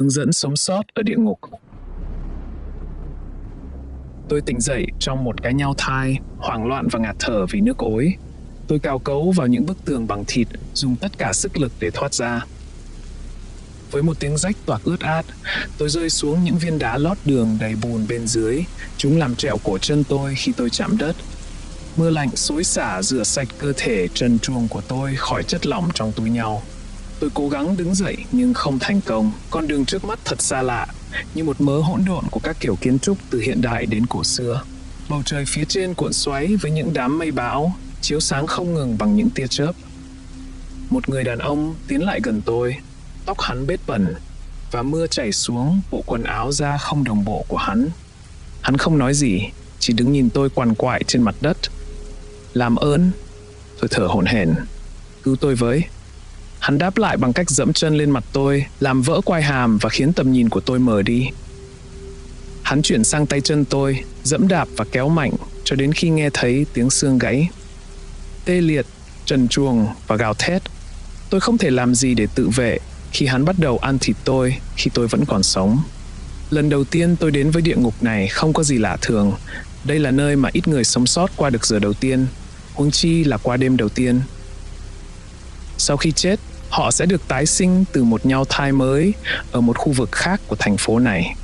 hướng dẫn sống sót ở địa ngục. Tôi tỉnh dậy trong một cái nhao thai, hoảng loạn và ngạt thở vì nước ối. Tôi cào cấu vào những bức tường bằng thịt, dùng tất cả sức lực để thoát ra. Với một tiếng rách toạc ướt át, tôi rơi xuống những viên đá lót đường đầy bùn bên dưới. Chúng làm trẹo cổ chân tôi khi tôi chạm đất. Mưa lạnh xối xả rửa sạch cơ thể trần truồng của tôi khỏi chất lỏng trong túi nhau. Tôi cố gắng đứng dậy nhưng không thành công. Con đường trước mắt thật xa lạ, như một mớ hỗn độn của các kiểu kiến trúc từ hiện đại đến cổ xưa. Bầu trời phía trên cuộn xoáy với những đám mây bão, chiếu sáng không ngừng bằng những tia chớp. Một người đàn ông tiến lại gần tôi, tóc hắn bết bẩn và mưa chảy xuống bộ quần áo da không đồng bộ của hắn. Hắn không nói gì, chỉ đứng nhìn tôi quằn quại trên mặt đất. Làm ơn, tôi thở hổn hển. Cứu tôi với. Hắn đáp lại bằng cách dẫm chân lên mặt tôi, làm vỡ quai hàm và khiến tầm nhìn của tôi mờ đi. Hắn chuyển sang tay chân tôi, dẫm đạp và kéo mạnh cho đến khi nghe thấy tiếng xương gãy. Tê liệt, trần truồng và gào thét. Tôi không thể làm gì để tự vệ khi hắn bắt đầu ăn thịt tôi khi tôi vẫn còn sống. Lần đầu tiên tôi đến với địa ngục này không có gì lạ thường. Đây là nơi mà ít người sống sót qua được giờ đầu tiên, huống chi là qua đêm đầu tiên. Sau khi chết, họ sẽ được tái sinh từ một nhao thai mới ở một khu vực khác của thành phố này.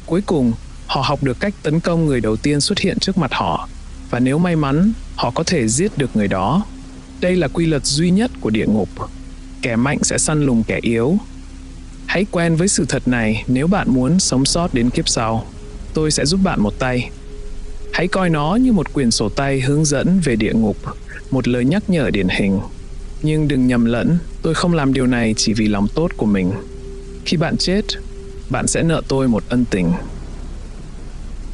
Cuối cùng, họ học được cách tấn công người đầu tiên xuất hiện trước mặt họ, và nếu may mắn, họ có thể giết được người đó. Đây là quy luật duy nhất của địa ngục. Kẻ mạnh sẽ săn lùng kẻ yếu. Hãy quen với sự thật này nếu bạn muốn sống sót đến kiếp sau. Tôi sẽ giúp bạn một tay. Hãy coi nó như một quyển sổ tay hướng dẫn về địa ngục, một lời nhắc nhở điển hình. Nhưng đừng nhầm lẫn, tôi không làm điều này chỉ vì lòng tốt của mình. Khi bạn chết, bạn sẽ nợ tôi một ân tình.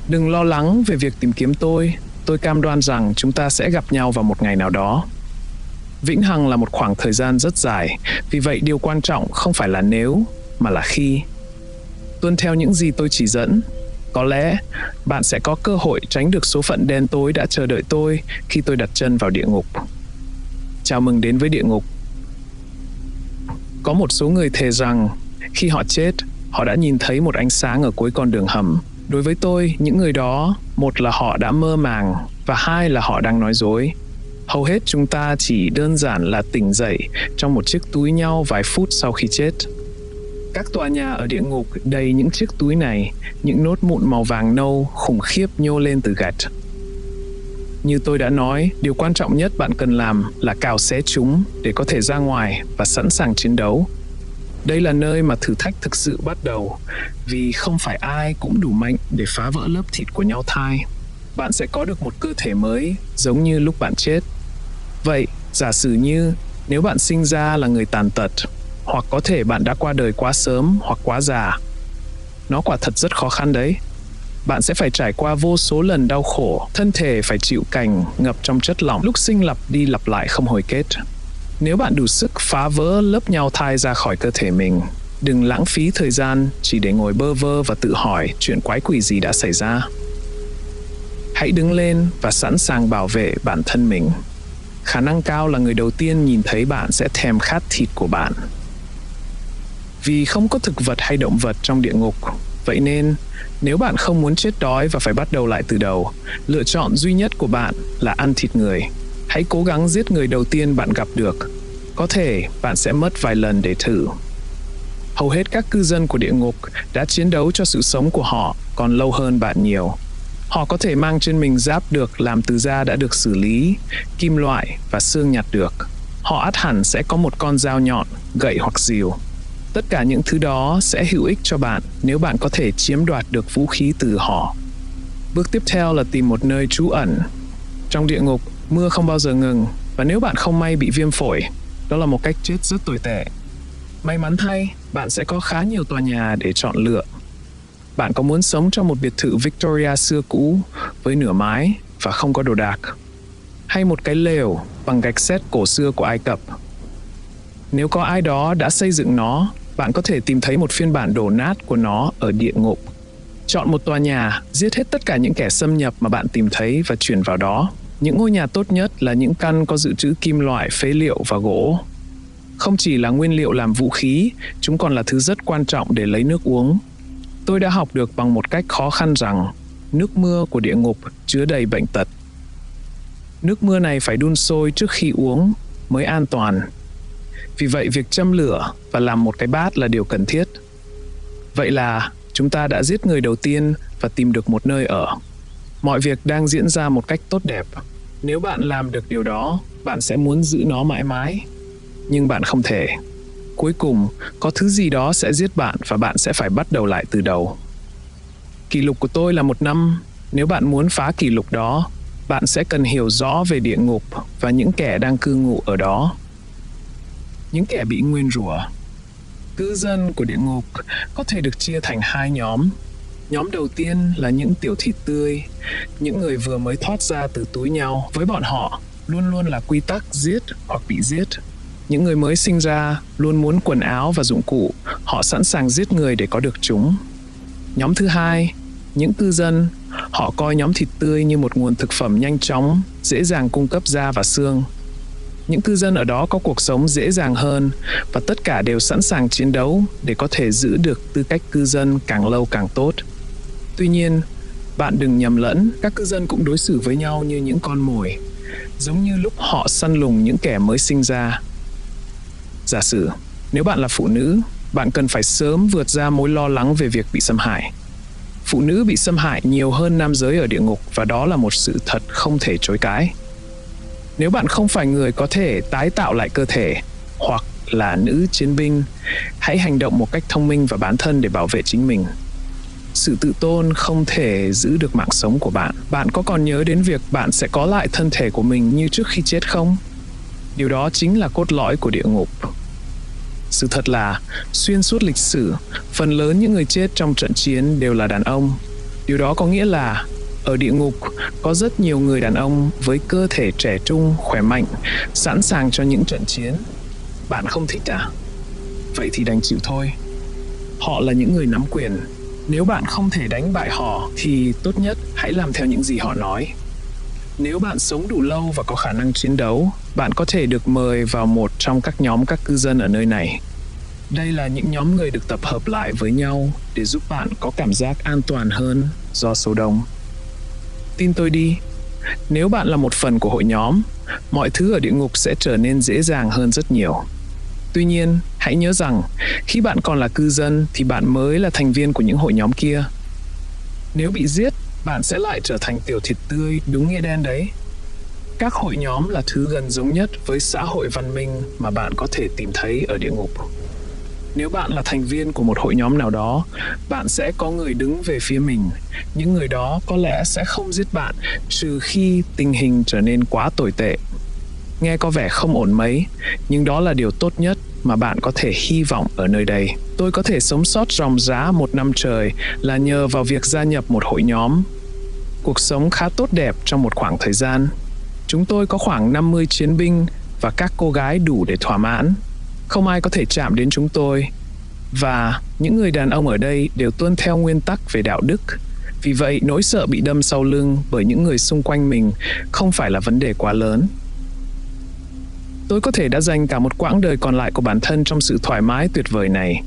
Đừng lo lắng về việc tìm kiếm tôi cam đoan rằng chúng ta sẽ gặp nhau vào một ngày nào đó. Vĩnh hằng là một khoảng thời gian rất dài, vì vậy điều quan trọng không phải là nếu, mà là khi. Tuân theo những gì tôi chỉ dẫn, có lẽ bạn sẽ có cơ hội tránh được số phận đen tối đã chờ đợi tôi khi tôi đặt chân vào địa ngục. Chào mừng đến với địa ngục. Có một số người thề rằng khi họ chết, họ đã nhìn thấy một ánh sáng ở cuối con đường hầm. Đối với tôi, những người đó, một là họ đã mơ màng và hai là họ đang nói dối. Hầu hết chúng ta chỉ đơn giản là tỉnh dậy trong một chiếc túi nhau vài phút sau khi chết. Các tòa nhà ở địa ngục đầy những chiếc túi này, những nốt mụn màu vàng nâu khủng khiếp nhô lên từ gạch. Như tôi đã nói, điều quan trọng nhất bạn cần làm là cào xé chúng để có thể ra ngoài và sẵn sàng chiến đấu. Đây là nơi mà thử thách thực sự bắt đầu, vì không phải ai cũng đủ mạnh để phá vỡ lớp thịt của nhau thai. Bạn sẽ có được một cơ thể mới giống như lúc bạn chết. Vậy, giả sử như nếu bạn sinh ra là người tàn tật, hoặc có thể bạn đã qua đời quá sớm hoặc quá già. Nó quả thật rất khó khăn đấy. Bạn sẽ phải trải qua vô số lần đau khổ, thân thể phải chịu cảnh ngập trong chất lỏng, lúc sinh lặp đi lặp lại không hồi kết. Nếu bạn đủ sức phá vỡ lớp nhau thai ra khỏi cơ thể mình, đừng lãng phí thời gian chỉ để ngồi bơ vơ và tự hỏi chuyện quái quỷ gì đã xảy ra. Hãy đứng lên và sẵn sàng bảo vệ bản thân mình. Khả năng cao là người đầu tiên nhìn thấy bạn sẽ thèm khát thịt của bạn. Vì không có thực vật hay động vật trong địa ngục, vậy nên nếu bạn không muốn chết đói và phải bắt đầu lại từ đầu, lựa chọn duy nhất của bạn là ăn thịt người. Hãy cố gắng giết người đầu tiên bạn gặp được. Có thể bạn sẽ mất vài lần để thử. Hầu hết các cư dân của địa ngục đã chiến đấu cho sự sống của họ còn lâu hơn bạn nhiều. Họ có thể mang trên mình giáp được làm từ da đã được xử lý, kim loại và xương nhặt được. Họ ắt hẳn sẽ có một con dao nhọn, gậy hoặc rìu. Tất cả những thứ đó sẽ hữu ích cho bạn nếu bạn có thể chiếm đoạt được vũ khí từ họ. Bước tiếp theo là tìm một nơi trú ẩn. Trong địa ngục, mưa không bao giờ ngừng, và nếu bạn không may bị viêm phổi, đó là một cách chết rất tồi tệ. May mắn thay, bạn sẽ có khá nhiều tòa nhà để chọn lựa. Bạn có muốn sống trong một biệt thự Victoria xưa cũ với nửa mái và không có đồ đạc, hay một cái lều bằng gạch sét cổ xưa của Ai Cập? Nếu có ai đó đã xây dựng nó, bạn có thể tìm thấy một phiên bản đổ nát của nó ở địa ngục. Chọn một tòa nhà, giết hết tất cả những kẻ xâm nhập mà bạn tìm thấy và chuyển vào đó. Những ngôi nhà tốt nhất là những căn có dự trữ kim loại, phế liệu và gỗ. Không chỉ là nguyên liệu làm vũ khí, chúng còn là thứ rất quan trọng để lấy nước uống. Tôi đã học được bằng một cách khó khăn rằng nước mưa của địa ngục chứa đầy bệnh tật. Nước mưa này phải đun sôi trước khi uống mới an toàn. Vì vậy, việc châm lửa và làm một cái bát là điều cần thiết. Vậy là chúng ta đã giết người đầu tiên và tìm được một nơi ở. Mọi việc đang diễn ra một cách tốt đẹp. Nếu bạn làm được điều đó, bạn sẽ muốn giữ nó mãi mãi. Nhưng bạn không thể. Cuối cùng, có thứ gì đó sẽ giết bạn và bạn sẽ phải bắt đầu lại từ đầu. Kỷ lục của tôi là 1 năm. Nếu bạn muốn phá kỷ lục đó, bạn sẽ cần hiểu rõ về địa ngục và những kẻ đang cư ngụ ở đó. Những kẻ bị nguyền rủa. Cư dân của địa ngục có thể được chia thành 2 nhóm. Nhóm đầu tiên là những tiểu thịt tươi, những người vừa mới thoát ra từ túi nhau. Với bọn họ, luôn luôn là quy tắc giết hoặc bị giết. Những người mới sinh ra luôn muốn quần áo và dụng cụ, họ sẵn sàng giết người để có được chúng. Nhóm thứ hai, những cư dân, họ coi nhóm thịt tươi như một nguồn thực phẩm nhanh chóng, dễ dàng cung cấp da và xương. Những cư dân ở đó có cuộc sống dễ dàng hơn và tất cả đều sẵn sàng chiến đấu để có thể giữ được tư cách cư dân càng lâu càng tốt. Tuy nhiên, bạn đừng nhầm lẫn, các cư dân cũng đối xử với nhau như những con mồi, giống như lúc họ săn lùng những kẻ mới sinh ra. Giả sử, nếu bạn là phụ nữ, bạn cần phải sớm vượt ra mối lo lắng về việc bị xâm hại. Phụ nữ bị xâm hại nhiều hơn nam giới ở địa ngục và đó là một sự thật không thể chối cãi. Nếu bạn không phải người có thể tái tạo lại cơ thể hoặc là nữ chiến binh, hãy hành động một cách thông minh và bán thân để bảo vệ chính mình. Sự tự tôn không thể giữ được mạng sống của bạn. Bạn có còn nhớ đến việc bạn sẽ có lại thân thể của mình như trước khi chết không? Điều đó chính là cốt lõi của địa ngục. Sự thật là, xuyên suốt lịch sử, phần lớn những người chết trong trận chiến đều là đàn ông. Điều đó có nghĩa là, ở địa ngục, có rất nhiều người đàn ông với cơ thể trẻ trung, khỏe mạnh, sẵn sàng cho những trận chiến. Bạn không thích à? Vậy thì đành chịu thôi. Họ là những người nắm quyền. Nếu bạn không thể đánh bại họ, thì tốt nhất hãy làm theo những gì họ nói. Nếu bạn sống đủ lâu và có khả năng chiến đấu, bạn có thể được mời vào một trong các nhóm các cư dân ở nơi này. Đây là những nhóm người được tập hợp lại với nhau để giúp bạn có cảm giác an toàn hơn do số đông. Tin tôi đi, nếu bạn là một phần của hội nhóm, mọi thứ ở địa ngục sẽ trở nên dễ dàng hơn rất nhiều. Tuy nhiên, hãy nhớ rằng, khi bạn còn là cư dân thì bạn mới là thành viên của những hội nhóm kia. Nếu bị giết, bạn sẽ lại trở thành tiểu thịt tươi, đúng nghĩa đen đấy. Các hội nhóm là thứ gần giống nhất với xã hội văn minh mà bạn có thể tìm thấy ở địa ngục. Nếu bạn là thành viên của một hội nhóm nào đó, bạn sẽ có người đứng về phía mình. Những người đó có lẽ sẽ không giết bạn trừ khi tình hình trở nên quá tồi tệ. Nghe có vẻ không ổn mấy, nhưng đó là điều tốt nhất mà bạn có thể hy vọng ở nơi đây. Tôi có thể sống sót ròng rã 1 năm trời là nhờ vào việc gia nhập một hội nhóm. Cuộc sống khá tốt đẹp trong một khoảng thời gian. Chúng tôi có khoảng 50 chiến binh và các cô gái đủ để thỏa mãn. Không ai có thể chạm đến chúng tôi. Và những người đàn ông ở đây đều tuân theo nguyên tắc về đạo đức. Vì vậy, nỗi sợ bị đâm sau lưng bởi những người xung quanh mình không phải là vấn đề quá lớn. Tôi có thể đã dành cả một quãng đời còn lại của bản thân trong sự thoải mái tuyệt vời này.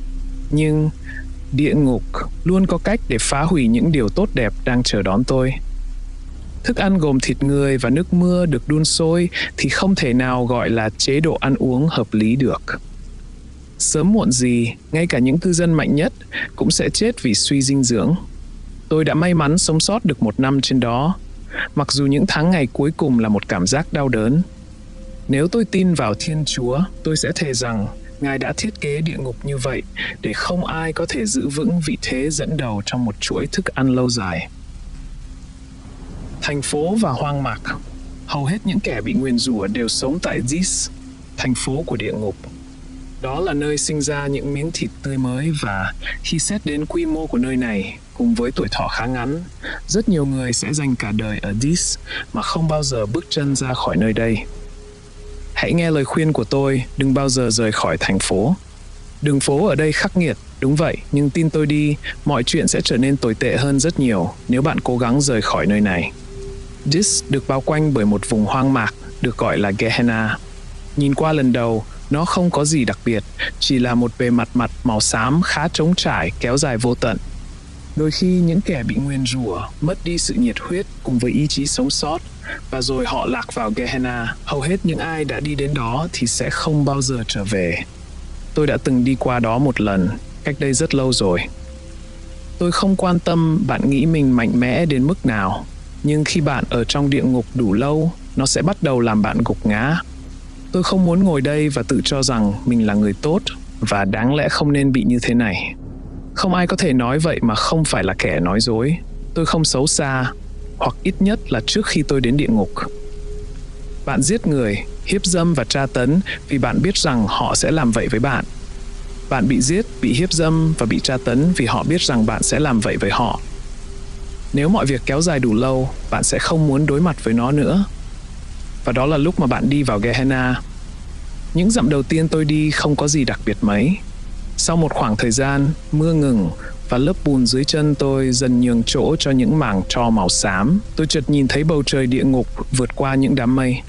Nhưng địa ngục luôn có cách để phá hủy những điều tốt đẹp đang chờ đón tôi. Thức ăn gồm thịt người và nước mưa được đun sôi thì không thể nào gọi là chế độ ăn uống hợp lý được. Sớm muộn gì, ngay cả những cư dân mạnh nhất cũng sẽ chết vì suy dinh dưỡng. Tôi đã may mắn sống sót được 1 năm trên đó, mặc dù những tháng ngày cuối cùng là một cảm giác đau đớn. Nếu tôi tin vào Thiên Chúa, tôi sẽ thề rằng Ngài đã thiết kế địa ngục như vậy để không ai có thể giữ vững vị thế dẫn đầu trong một chuỗi thức ăn lâu dài. Thành phố và hoang mạc. Hầu hết những kẻ bị nguyền rủa đều sống tại Dis, thành phố của địa ngục. Đó là nơi sinh ra những miếng thịt tươi mới và khi xét đến quy mô của nơi này, cùng với tuổi thọ khá ngắn, rất nhiều người sẽ dành cả đời ở Dis mà không bao giờ bước chân ra khỏi nơi đây. Hãy nghe lời khuyên của tôi, đừng bao giờ rời khỏi thành phố. Đường phố ở đây khắc nghiệt, đúng vậy, nhưng tin tôi đi, mọi chuyện sẽ trở nên tồi tệ hơn rất nhiều nếu bạn cố gắng rời khỏi nơi này. Dis được bao quanh bởi một vùng hoang mạc, được gọi là Gehenna. Nhìn qua lần đầu, Nó không có gì đặc biệt, chỉ là một bề mặt màu xám khá trống trải kéo dài vô tận. Đôi khi những kẻ bị nguyền rủa mất đi sự nhiệt huyết cùng với ý chí sống sót, và rồi họ lạc vào Gehenna. Hầu hết những ai đã đi đến đó thì sẽ không bao giờ trở về. Tôi đã từng đi qua đó một lần, cách đây rất lâu rồi. Tôi không quan tâm bạn nghĩ mình mạnh mẽ đến mức nào, nhưng khi bạn ở trong địa ngục đủ lâu, nó sẽ bắt đầu làm bạn gục ngã. Tôi không muốn ngồi đây và tự cho rằng mình là người tốt và đáng lẽ không nên bị như thế này. Không ai có thể nói vậy mà không phải là kẻ nói dối. Tôi không xấu xa, hoặc ít nhất là trước khi tôi đến địa ngục. Bạn giết người, hiếp dâm và tra tấn vì bạn biết rằng họ sẽ làm vậy với bạn. Bạn bị giết, bị hiếp dâm và bị tra tấn vì họ biết rằng bạn sẽ làm vậy với họ. Nếu mọi việc kéo dài đủ lâu, bạn sẽ không muốn đối mặt với nó nữa. Và đó là lúc mà bạn đi vào Gehenna. Những dặm đầu tiên tôi đi không có gì đặc biệt mấy. Sau một khoảng thời gian, mưa ngừng và lớp bùn dưới chân tôi dần nhường chỗ cho những mảng tro màu xám. Tôi chợt nhìn thấy bầu trời địa ngục vượt qua những đám mây.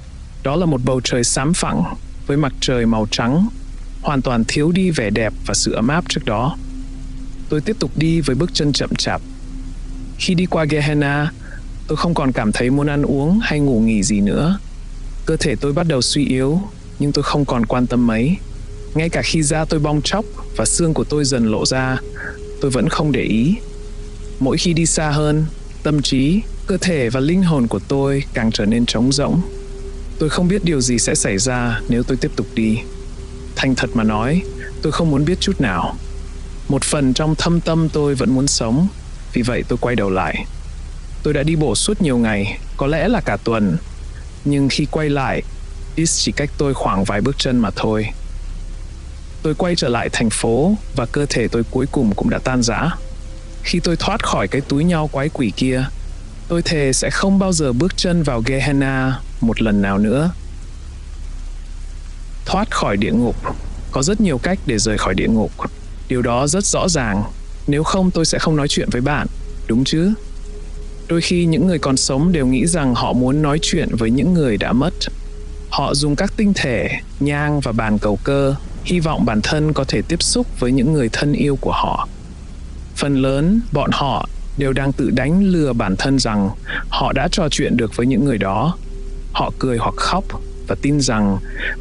Đó là một bầu trời xám phẳng với mặt trời màu trắng, hoàn toàn thiếu đi vẻ đẹp và sự ấm áp trước đó. Tôi tiếp tục đi với bước chân chậm chạp. Khi đi qua Gehenna, tôi không còn cảm thấy muốn ăn uống hay ngủ nghỉ gì nữa. Cơ thể tôi bắt đầu suy yếu, nhưng tôi không còn quan tâm mấy. Ngay cả khi da tôi bong tróc và xương của tôi dần lộ ra, tôi vẫn không để ý. Mỗi khi đi xa hơn, tâm trí, cơ thể và linh hồn của tôi càng trở nên trống rỗng. Tôi không biết điều gì sẽ xảy ra nếu tôi tiếp tục đi. Thành thật mà nói, tôi không muốn biết chút nào. Một phần trong thâm tâm tôi vẫn muốn sống, vì vậy tôi quay đầu lại. Tôi đã đi bộ suốt nhiều ngày, có lẽ là cả tuần. Nhưng khi quay lại, Is chỉ cách tôi khoảng vài bước chân mà thôi. Tôi quay trở lại thành phố và cơ thể tôi cuối cùng cũng đã tan rã. Khi tôi thoát khỏi cái túi nhao quái quỷ kia, tôi thề sẽ không bao giờ bước chân vào Gehenna một lần nào nữa. Thoát khỏi địa ngục. Có rất nhiều cách để rời khỏi địa ngục. Điều đó rất rõ ràng. Nếu không tôi sẽ không nói chuyện với bạn, đúng chứ? Đôi khi những người còn sống đều nghĩ rằng họ muốn nói chuyện với những người đã mất. Họ dùng các tinh thể, nhang và bàn cầu cơ, hy vọng bản thân có thể tiếp xúc với những người thân yêu của họ. Phần lớn, bọn họ đều đang tự đánh lừa bản thân rằng họ đã trò chuyện được với những người đó. Họ cười hoặc khóc và tin rằng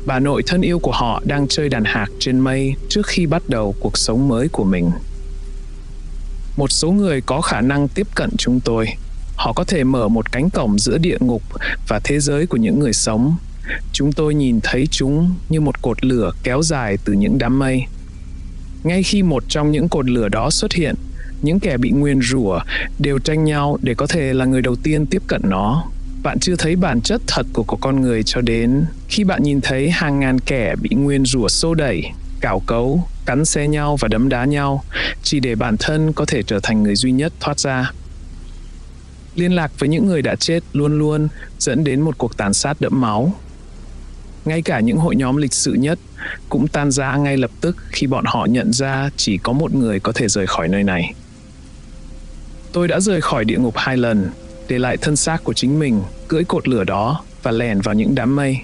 bà nội thân yêu của họ đang chơi đàn hạc trên mây trước khi bắt đầu cuộc sống mới của mình. Một số người có khả năng tiếp cận chúng tôi. Họ có thể mở một cánh cổng giữa địa ngục và thế giới của những người sống. Chúng tôi nhìn thấy chúng như một cột lửa kéo dài từ những đám mây. Ngay khi một trong những cột lửa đó xuất hiện, những kẻ bị nguyền rủa đều tranh nhau để có thể là người đầu tiên tiếp cận nó. Bạn chưa thấy bản chất thật của con người cho đến khi bạn nhìn thấy hàng ngàn kẻ bị nguyền rủa xô đẩy, cào cấu, cắn xé nhau và đấm đá nhau, chỉ để bản thân có thể trở thành người duy nhất thoát ra. Liên lạc với những người đã chết luôn luôn dẫn đến một cuộc tàn sát đẫm máu. Ngay cả những hội nhóm lịch sự nhất cũng tan rã ngay lập tức khi bọn họ nhận ra chỉ có một người có thể rời khỏi nơi này. Tôi đã rời khỏi địa ngục 2 lần, để lại thân xác của chính mình cưỡi cột lửa đó và lẻn vào những đám mây.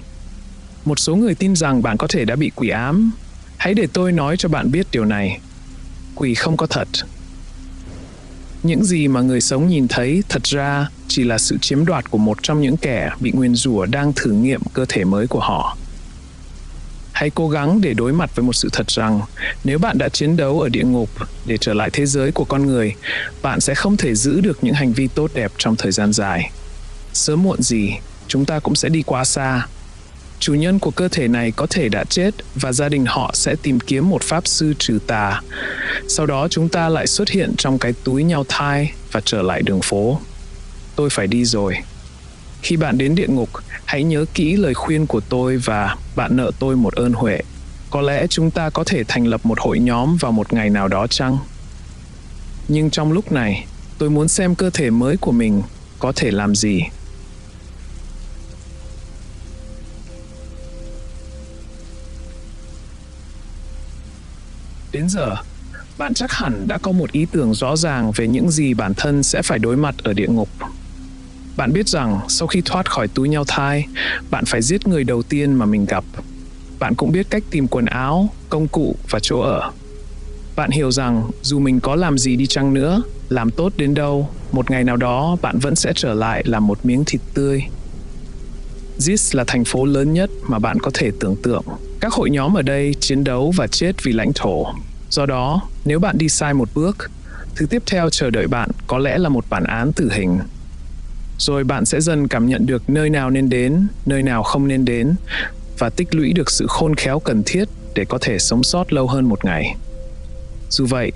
Một số người tin rằng bạn có thể đã bị quỷ ám. Hãy để tôi nói cho bạn biết điều này. Quỷ không có thật. Những gì mà người sống nhìn thấy thật ra chỉ là sự chiếm đoạt của một trong những kẻ bị nguyền rủa đang thử nghiệm cơ thể mới của họ. Hãy cố gắng để đối mặt với một sự thật rằng nếu bạn đã chiến đấu ở địa ngục để trở lại thế giới của con người, bạn sẽ không thể giữ được những hành vi tốt đẹp trong thời gian dài. Sớm muộn gì, chúng ta cũng sẽ đi quá xa. Chủ nhân của cơ thể này có thể đã chết và gia đình họ sẽ tìm kiếm một pháp sư trừ tà. Sau đó chúng ta lại xuất hiện trong cái túi nhau thai và trở lại đường phố. Tôi phải đi rồi. Khi bạn đến địa ngục, hãy nhớ kỹ lời khuyên của tôi và bạn nợ tôi một ơn huệ. Có lẽ chúng ta có thể thành lập một hội nhóm vào một ngày nào đó chăng? Nhưng trong lúc này, tôi muốn xem cơ thể mới của mình có thể làm gì. Đến giờ, bạn chắc hẳn đã có một ý tưởng rõ ràng về những gì bản thân sẽ phải đối mặt ở địa ngục. Bạn biết rằng sau khi thoát khỏi túi nhau thai, bạn phải giết người đầu tiên mà mình gặp. Bạn cũng biết cách tìm quần áo, công cụ và chỗ ở. Bạn hiểu rằng dù mình có làm gì đi chăng nữa, làm tốt đến đâu, một ngày nào đó bạn vẫn sẽ trở lại là một miếng thịt tươi. Zis là thành phố lớn nhất mà bạn có thể tưởng tượng. Các hội nhóm ở đây chiến đấu và chết vì lãnh thổ. Do đó, nếu bạn đi sai một bước, thứ tiếp theo chờ đợi bạn có lẽ là một bản án tử hình. Rồi bạn sẽ dần cảm nhận được nơi nào nên đến, nơi nào không nên đến, và tích lũy được sự khôn khéo cần thiết để có thể sống sót lâu hơn một ngày. Dù vậy,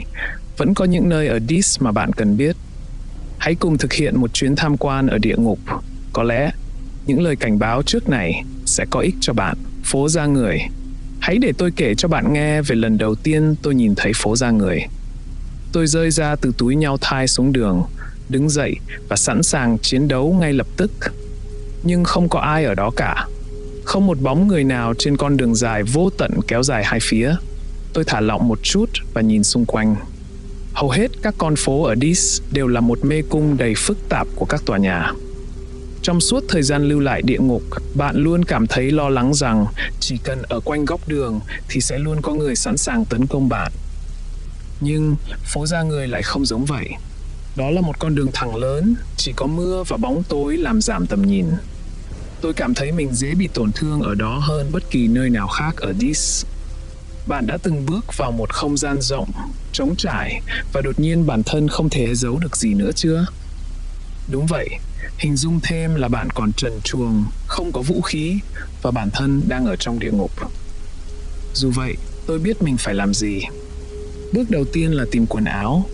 vẫn có những nơi ở Dis mà bạn cần biết. Hãy cùng thực hiện một chuyến tham quan ở địa ngục. Có lẽ, những lời cảnh báo trước này sẽ có ích cho bạn. Phố Da Người. Hãy để tôi kể cho bạn nghe về lần đầu tiên tôi nhìn thấy phố Da Người. Tôi rơi ra từ túi nhau thai xuống đường, đứng dậy và sẵn sàng chiến đấu ngay lập tức. Nhưng không có ai ở đó cả. Không một bóng người nào trên con đường dài vô tận kéo dài hai phía. Tôi thả lỏng một chút và nhìn xung quanh. Hầu hết các con phố ở Dis đều là một mê cung đầy phức tạp của các tòa nhà. Trong suốt thời gian lưu lại địa ngục, bạn luôn cảm thấy lo lắng rằng chỉ cần ở quanh góc đường thì sẽ luôn có người sẵn sàng tấn công bạn. Nhưng phố Da Người lại không giống vậy. Đó là một con đường thẳng lớn, chỉ có mưa và bóng tối làm giảm tầm nhìn. Tôi cảm thấy mình dễ bị tổn thương ở đó hơn bất kỳ nơi nào khác ở Dis. Bạn đã từng bước vào một không gian rộng, trống trải và đột nhiên bản thân không thể giấu được gì nữa chưa? Đúng vậy, hình dung thêm là bạn còn trần truồng, không có vũ khí và bản thân đang ở trong địa ngục. Dù vậy, tôi biết mình phải làm gì. Bước đầu tiên là tìm quần áo.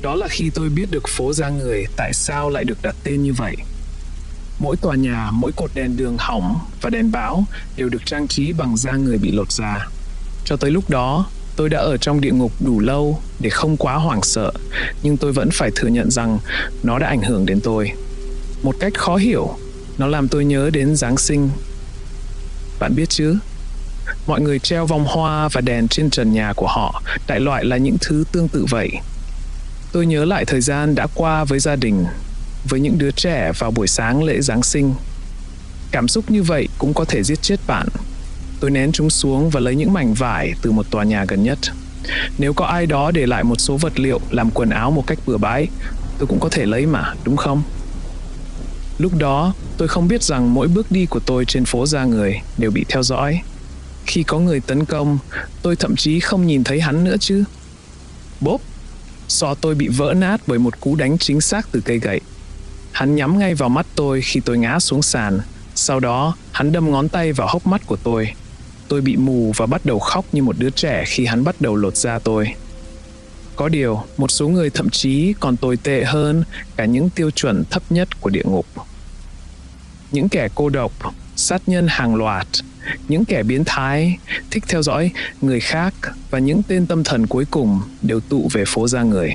Đó là khi tôi biết được phố Da Người tại sao lại được đặt tên như vậy. Mỗi tòa nhà, mỗi cột đèn đường hỏng và đèn bão đều được trang trí bằng da người bị lột da. Cho tới lúc đó, tôi đã ở trong địa ngục đủ lâu để không quá hoảng sợ, nhưng tôi vẫn phải thừa nhận rằng nó đã ảnh hưởng đến tôi. Một cách khó hiểu, nó làm tôi nhớ đến Giáng sinh. Bạn biết chứ, mọi người treo vòng hoa và đèn trên trần nhà của họ, đại loại là những thứ tương tự vậy. Tôi nhớ lại thời gian đã qua với gia đình, với những đứa trẻ vào buổi sáng lễ Giáng sinh. Cảm xúc như vậy cũng có thể giết chết bạn. Tôi ném chúng xuống và lấy những mảnh vải từ một tòa nhà gần nhất. Nếu có ai đó để lại một số vật liệu làm quần áo một cách bừa bãi, tôi cũng có thể lấy mà, đúng không? Lúc đó, tôi không biết rằng mỗi bước đi của tôi trên phố Da Người đều bị theo dõi. Khi có người tấn công, tôi thậm chí không nhìn thấy hắn nữa chứ. Bốp! Sọ tôi bị vỡ nát bởi một cú đánh chính xác từ cây gậy. Hắn nhắm ngay vào mắt tôi khi tôi ngã xuống sàn. Sau đó, hắn đâm ngón tay vào hốc mắt của tôi. Tôi bị mù và bắt đầu khóc như một đứa trẻ khi hắn bắt đầu lột da tôi. Có điều, một số người thậm chí còn tồi tệ hơn cả những tiêu chuẩn thấp nhất của địa ngục. Những kẻ cô độc, sát nhân hàng loạt, những kẻ biến thái, thích theo dõi người khác và những tên tâm thần cuối cùng đều tụ về phố Da Người.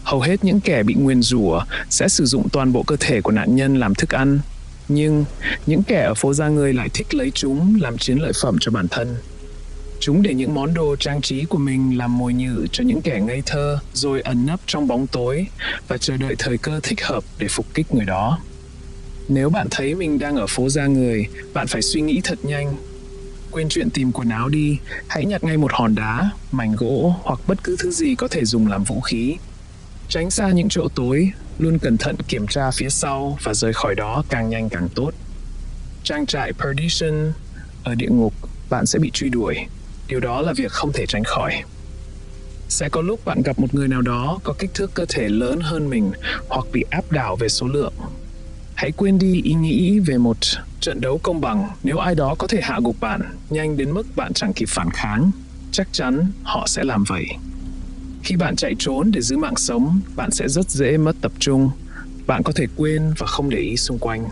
Hầu hết những kẻ bị nguyền rủa sẽ sử dụng toàn bộ cơ thể của nạn nhân làm thức ăn, nhưng những kẻ ở phố Da Người lại thích lấy chúng làm chiến lợi phẩm cho bản thân. Chúng để những món đồ trang trí của mình làm mồi nhử cho những kẻ ngây thơ, rồi ẩn nấp trong bóng tối và chờ đợi thời cơ thích hợp để phục kích người đó. Nếu bạn thấy mình đang ở phố Da Người, bạn phải suy nghĩ thật nhanh. Quên chuyện tìm quần áo đi, hãy nhặt ngay một hòn đá, mảnh gỗ hoặc bất cứ thứ gì có thể dùng làm vũ khí. Tránh xa những chỗ tối, luôn cẩn thận kiểm tra phía sau và rời khỏi đó càng nhanh càng tốt. Trang trại Perdition ở địa ngục, bạn sẽ bị truy đuổi. Điều đó là việc không thể tránh khỏi. Sẽ có lúc bạn gặp một người nào đó có kích thước cơ thể lớn hơn mình hoặc bị áp đảo về số lượng. Hãy quên đi ý nghĩ về một trận đấu công bằng. Nếu ai đó có thể hạ gục bạn nhanh đến mức bạn chẳng kịp phản kháng, chắc chắn họ sẽ làm vậy. Khi bạn chạy trốn để giữ mạng sống, bạn sẽ rất dễ mất tập trung. Bạn có thể quên và không để ý xung quanh.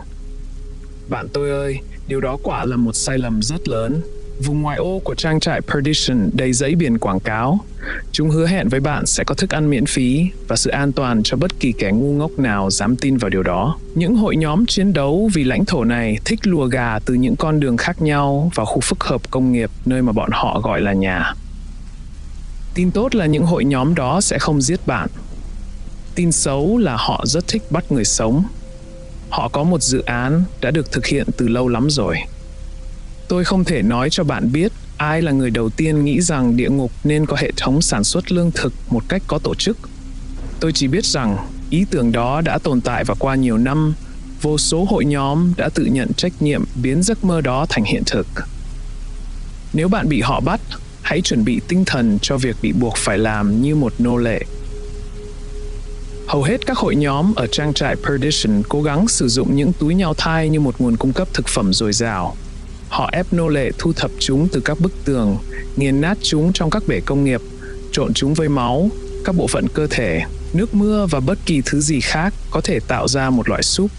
Bạn tôi ơi, điều đó quả là một sai lầm rất lớn. Vùng ngoại ô của trang trại Perdition đầy dãy biển quảng cáo. Chúng hứa hẹn với bạn sẽ có thức ăn miễn phí và sự an toàn cho bất kỳ kẻ ngu ngốc nào dám tin vào điều đó. Những hội nhóm chiến đấu vì lãnh thổ này thích lùa gà từ những con đường khác nhau vào khu phức hợp công nghiệp nơi mà bọn họ gọi là nhà. Tin tốt là những hội nhóm đó sẽ không giết bạn. Tin xấu là họ rất thích bắt người sống. Họ có một dự án đã được thực hiện từ lâu lắm rồi. Tôi không thể nói cho bạn biết ai là người đầu tiên nghĩ rằng địa ngục nên có hệ thống sản xuất lương thực một cách có tổ chức. Tôi chỉ biết rằng ý tưởng đó đã tồn tại và qua nhiều năm, vô số hội nhóm đã tự nhận trách nhiệm biến giấc mơ đó thành hiện thực. Nếu bạn bị họ bắt, hãy chuẩn bị tinh thần cho việc bị buộc phải làm như một nô lệ. Hầu hết các hội nhóm ở trang trại Perdition cố gắng sử dụng những túi nhao thai như một nguồn cung cấp thực phẩm dồi dào. Họ ép nô lệ thu thập chúng từ các bức tường, nghiền nát chúng trong các bể công nghiệp, trộn chúng với máu, các bộ phận cơ thể, nước mưa và bất kỳ thứ gì khác có thể tạo ra một loại súp.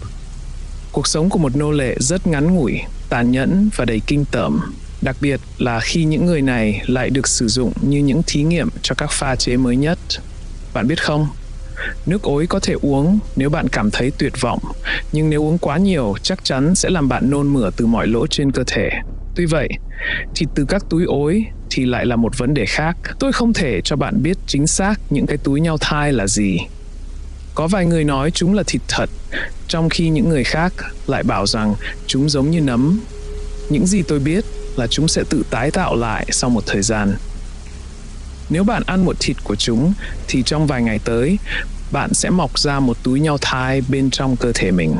Cuộc sống của một nô lệ rất ngắn ngủi, tàn nhẫn và đầy kinh tởm, đặc biệt là khi những người này lại được sử dụng như những thí nghiệm cho các pha chế mới nhất. Bạn biết không? Nước ối có thể uống nếu bạn cảm thấy tuyệt vọng, nhưng nếu uống quá nhiều chắc chắn sẽ làm bạn nôn mửa từ mọi lỗ trên cơ thể. Tuy vậy, thịt từ các túi ối thì lại là một vấn đề khác. Tôi không thể cho bạn biết chính xác những cái túi nhao thai là gì. Có vài người nói chúng là thịt thật, trong khi những người khác lại bảo rằng chúng giống như nấm. Những gì tôi biết là chúng sẽ tự tái tạo lại sau một thời gian. Nếu bạn ăn một thịt của chúng, thì trong vài ngày tới, bạn sẽ mọc ra một túi nhao thai bên trong cơ thể mình.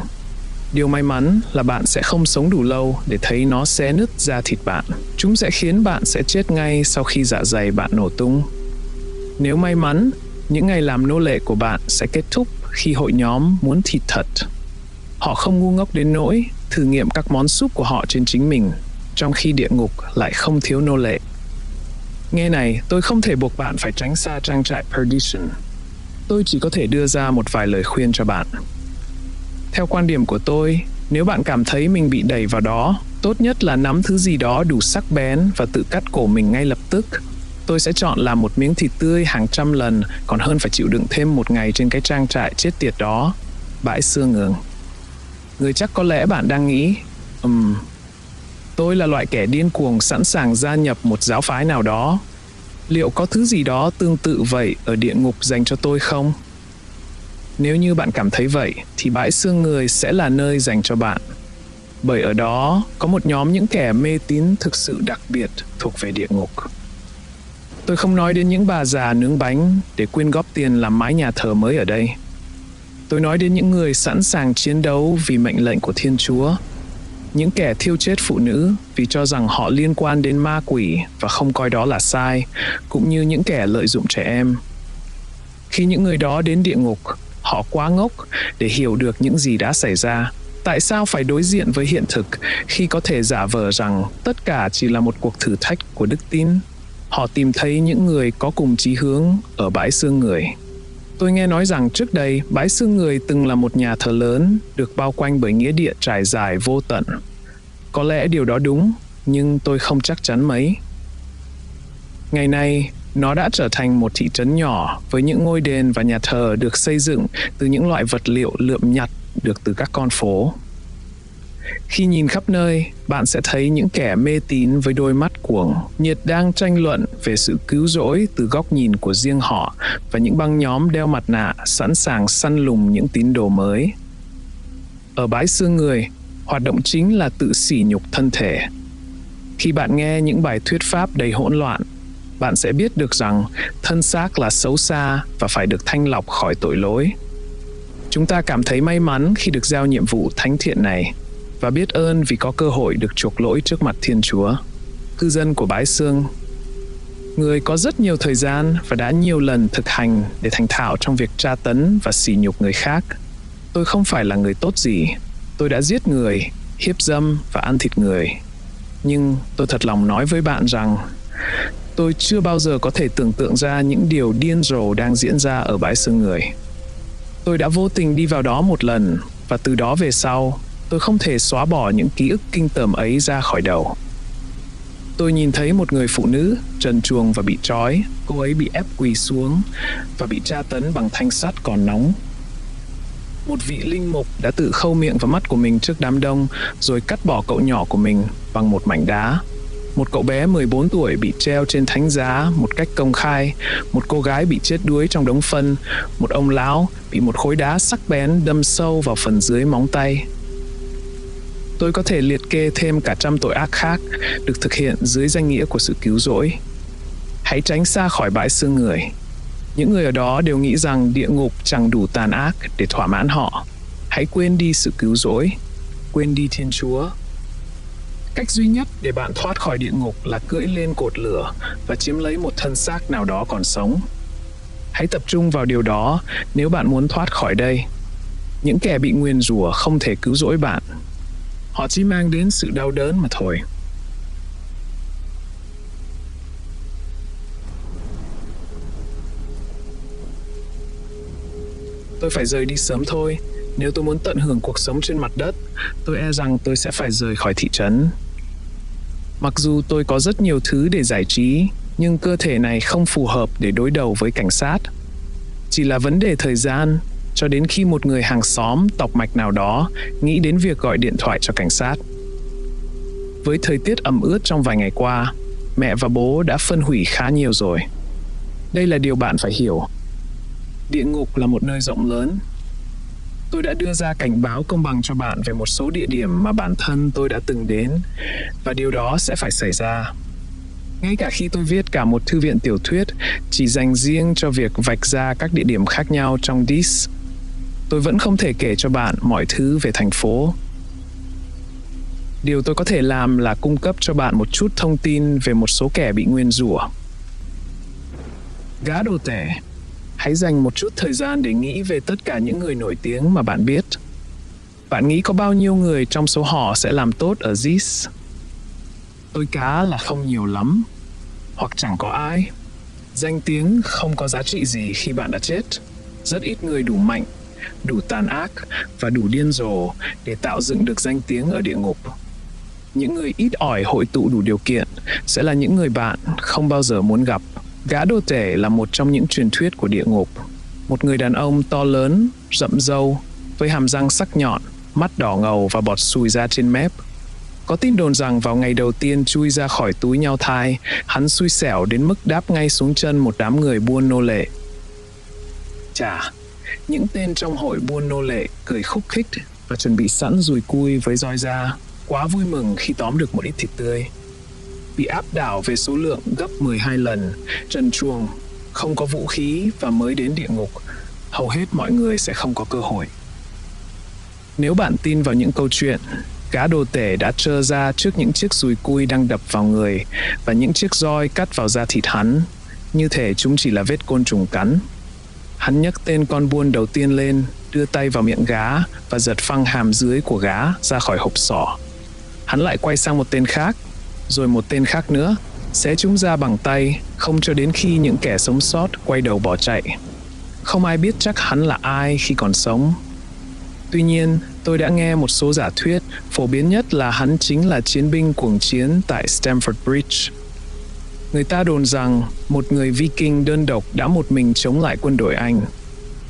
Điều may mắn là bạn sẽ không sống đủ lâu để thấy nó xé nứt da thịt bạn. Chúng sẽ khiến bạn sẽ chết ngay sau khi dạ dày bạn nổ tung. Nếu may mắn, những ngày làm nô lệ của bạn sẽ kết thúc khi hội nhóm muốn thịt thật. Họ không ngu ngốc đến nỗi thử nghiệm các món súp của họ trên chính mình, trong khi địa ngục lại không thiếu nô lệ. Nghe này, tôi không thể buộc bạn phải tránh xa trang trại Perdition. Tôi chỉ có thể đưa ra một vài lời khuyên cho bạn. Theo quan điểm của tôi, nếu bạn cảm thấy mình bị đẩy vào đó, tốt nhất là nắm thứ gì đó đủ sắc bén và tự cắt cổ mình ngay lập tức. Tôi sẽ chọn làm một miếng thịt tươi hàng trăm lần còn hơn phải chịu đựng thêm một ngày trên cái trang trại chết tiệt đó. Bãi xương ngừng. Người chắc có lẽ bạn đang nghĩ, tôi là loại kẻ điên cuồng sẵn sàng gia nhập một giáo phái nào đó. Liệu có thứ gì đó tương tự vậy ở địa ngục dành cho tôi không? Nếu như bạn cảm thấy vậy, thì bãi xương người sẽ là nơi dành cho bạn. Bởi ở đó có một nhóm những kẻ mê tín thực sự đặc biệt thuộc về địa ngục. Tôi không nói đến những bà già nướng bánh để quyên góp tiền làm mái nhà thờ mới ở đây. Tôi nói đến những người sẵn sàng chiến đấu vì mệnh lệnh của Thiên Chúa. Những kẻ thiêu chết phụ nữ vì cho rằng họ liên quan đến ma quỷ và không coi đó là sai, cũng như những kẻ lợi dụng trẻ em. Khi những người đó đến địa ngục, họ quá ngốc để hiểu được những gì đã xảy ra. Tại sao phải đối diện với hiện thực khi có thể giả vờ rằng tất cả chỉ là một cuộc thử thách của đức tin? Họ tìm thấy những người có cùng chí hướng ở bãi xương người. Tôi nghe nói rằng trước đây, bãi xương người từng là một nhà thờ lớn được bao quanh bởi nghĩa địa trải dài vô tận. Có lẽ điều đó đúng, nhưng tôi không chắc chắn mấy. Ngày nay, nó đã trở thành một thị trấn nhỏ với những ngôi đền và nhà thờ được xây dựng từ những loại vật liệu lượm nhặt được từ các con phố. Khi nhìn khắp nơi, bạn sẽ thấy những kẻ mê tín với đôi mắt cuồng, nhiệt đang tranh luận về sự cứu rỗi từ góc nhìn của riêng họ và những băng nhóm đeo mặt nạ sẵn sàng săn lùng những tín đồ mới. Ở bãi xương người, hoạt động chính là tự sỉ nhục thân thể. Khi bạn nghe những bài thuyết pháp đầy hỗn loạn, bạn sẽ biết được rằng thân xác là xấu xa và phải được thanh lọc khỏi tội lỗi. Chúng ta cảm thấy may mắn khi được giao nhiệm vụ thánh thiện này và biết ơn vì có cơ hội được chuộc lỗi trước mặt Thiên Chúa. Cư dân của bãi xương, người có rất nhiều thời gian và đã nhiều lần thực hành để thành thạo trong việc tra tấn và sỉ nhục người khác. Tôi không phải là người tốt gì. Tôi đã giết người, hiếp dâm và ăn thịt người. Nhưng tôi thật lòng nói với bạn rằng tôi chưa bao giờ có thể tưởng tượng ra những điều điên rồ đang diễn ra ở bãi xương người. Tôi đã vô tình đi vào đó một lần và từ đó về sau, tôi không thể xóa bỏ những ký ức kinh tởm ấy ra khỏi đầu. Tôi nhìn thấy một người phụ nữ trần truồng và bị trói. Cô ấy bị ép quỳ xuống và bị tra tấn bằng thanh sắt còn nóng. Một vị linh mục đã tự khâu miệng và mắt của mình trước đám đông rồi cắt bỏ cậu nhỏ của mình bằng một mảnh đá. Một cậu bé 14 tuổi bị treo trên thánh giá một cách công khai, một cô gái bị chết đuối trong đống phân, một ông lão bị một khối đá sắc bén đâm sâu vào phần dưới móng tay. Tôi có thể liệt kê thêm cả trăm tội ác khác được thực hiện dưới danh nghĩa của sự cứu rỗi. Hãy tránh xa khỏi bãi xương người. Những người ở đó đều nghĩ rằng địa ngục chẳng đủ tàn ác để thỏa mãn họ. Hãy quên đi sự cứu rỗi, quên đi Thiên Chúa. Cách duy nhất để bạn thoát khỏi địa ngục là cưỡi lên cột lửa và chiếm lấy một thân xác nào đó còn sống. Hãy tập trung vào điều đó nếu bạn muốn thoát khỏi đây. Những kẻ bị nguyền rủa không thể cứu rỗi bạn. Họ chỉ mang đến sự đau đớn mà thôi. Tôi phải rời đi sớm thôi. Nếu tôi muốn tận hưởng cuộc sống trên mặt đất, tôi e rằng tôi sẽ phải rời khỏi thị trấn. Mặc dù tôi có rất nhiều thứ để giải trí, nhưng cơ thể này không phù hợp để đối đầu với cảnh sát. Chỉ là vấn đề thời gian, cho đến khi một người hàng xóm tọc mạch nào đó nghĩ đến việc gọi điện thoại cho cảnh sát. Với thời tiết ẩm ướt trong vài ngày qua, mẹ và bố đã phân hủy khá nhiều rồi. Đây là điều bạn phải hiểu. Địa ngục là một nơi rộng lớn. Tôi đã đưa ra cảnh báo công bằng cho bạn về một số địa điểm mà bản thân tôi đã từng đến, và điều đó sẽ phải xảy ra. Ngay cả khi tôi viết cả một thư viện tiểu thuyết chỉ dành riêng cho việc vạch ra các địa điểm khác nhau trong Dis, tôi vẫn không thể kể cho bạn mọi thứ về thành phố. Điều tôi có thể làm là cung cấp cho bạn một chút thông tin về một số kẻ bị nguyền rủa. Gã đồ tể. Hãy dành một chút thời gian để nghĩ về tất cả những người nổi tiếng mà bạn biết. Bạn nghĩ có bao nhiêu người trong số họ sẽ làm tốt ở Dis? Tôi cá là không nhiều lắm, hoặc chẳng có ai. Danh tiếng không có giá trị gì khi bạn đã chết. Rất ít người đủ mạnh, đủ tàn ác và đủ điên rồ để tạo dựng được danh tiếng ở địa ngục. Những người ít ỏi hội tụ đủ điều kiện sẽ là những người bạn không bao giờ muốn gặp. Gã đồ tể là một trong những truyền thuyết của địa ngục. Một người đàn ông to lớn, rậm râu, với hàm răng sắc nhọn, mắt đỏ ngầu và bọt sùi ra trên mép. Có tin đồn rằng vào ngày đầu tiên chui ra khỏi túi nhau thai, hắn xui xẻo đến mức đáp ngay xuống chân một đám người buôn nô lệ. Chà, những tên trong hội buôn nô lệ cười khúc khích và chuẩn bị sẵn dùi cui với roi da, quá vui mừng khi tóm được một ít thịt tươi. Bị áp đảo về số lượng gấp 12 lần, trần truồng, không có vũ khí và mới đến địa ngục, hầu hết mọi người sẽ không có cơ hội. Nếu bạn tin vào những câu chuyện, gã đồ tể đã trơ ra trước những chiếc dùi cui đang đập vào người và những chiếc roi cắt vào da thịt hắn, như thể chúng chỉ là vết côn trùng cắn. Hắn nhấc tên con buôn đầu tiên lên, đưa tay vào miệng gã và giật phăng hàm dưới của gã ra khỏi hộp sọ. Hắn lại quay sang một tên khác, rồi một tên khác nữa, xé chúng ra bằng tay, không cho đến khi những kẻ sống sót quay đầu bỏ chạy. Không ai biết chắc hắn là ai khi còn sống. Tuy nhiên, tôi đã nghe một số giả thuyết, phổ biến nhất là hắn chính là chiến binh cuồng chiến tại Stamford Bridge. Người ta đồn rằng một người Viking đơn độc đã một mình chống lại quân đội Anh.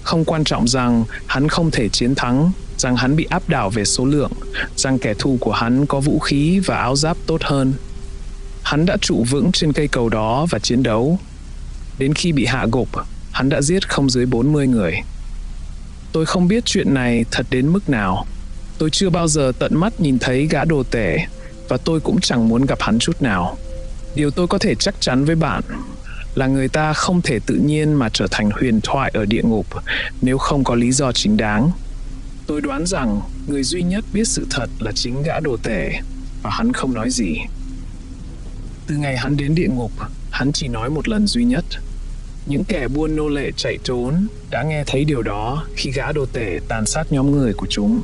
Không quan trọng rằng hắn không thể chiến thắng, rằng hắn bị áp đảo về số lượng, rằng kẻ thù của hắn có vũ khí và áo giáp tốt hơn. Hắn đã trụ vững trên cây cầu đó và chiến đấu. Đến khi bị hạ gục, hắn đã giết không dưới 40 người. Tôi không biết chuyện này thật đến mức nào. Tôi chưa bao giờ tận mắt nhìn thấy gã đồ tể, và tôi cũng chẳng muốn gặp hắn chút nào. Điều tôi có thể chắc chắn với bạn là người ta không thể tự nhiên mà trở thành huyền thoại ở địa ngục nếu không có lý do chính đáng. Tôi đoán rằng người duy nhất biết sự thật là chính gã đồ tể, và hắn không nói gì. Từ ngày hắn đến địa ngục, hắn chỉ nói một lần duy nhất. Những kẻ buôn nô lệ chạy trốn đã nghe thấy điều đó khi gã đồ tể tàn sát nhóm người của chúng.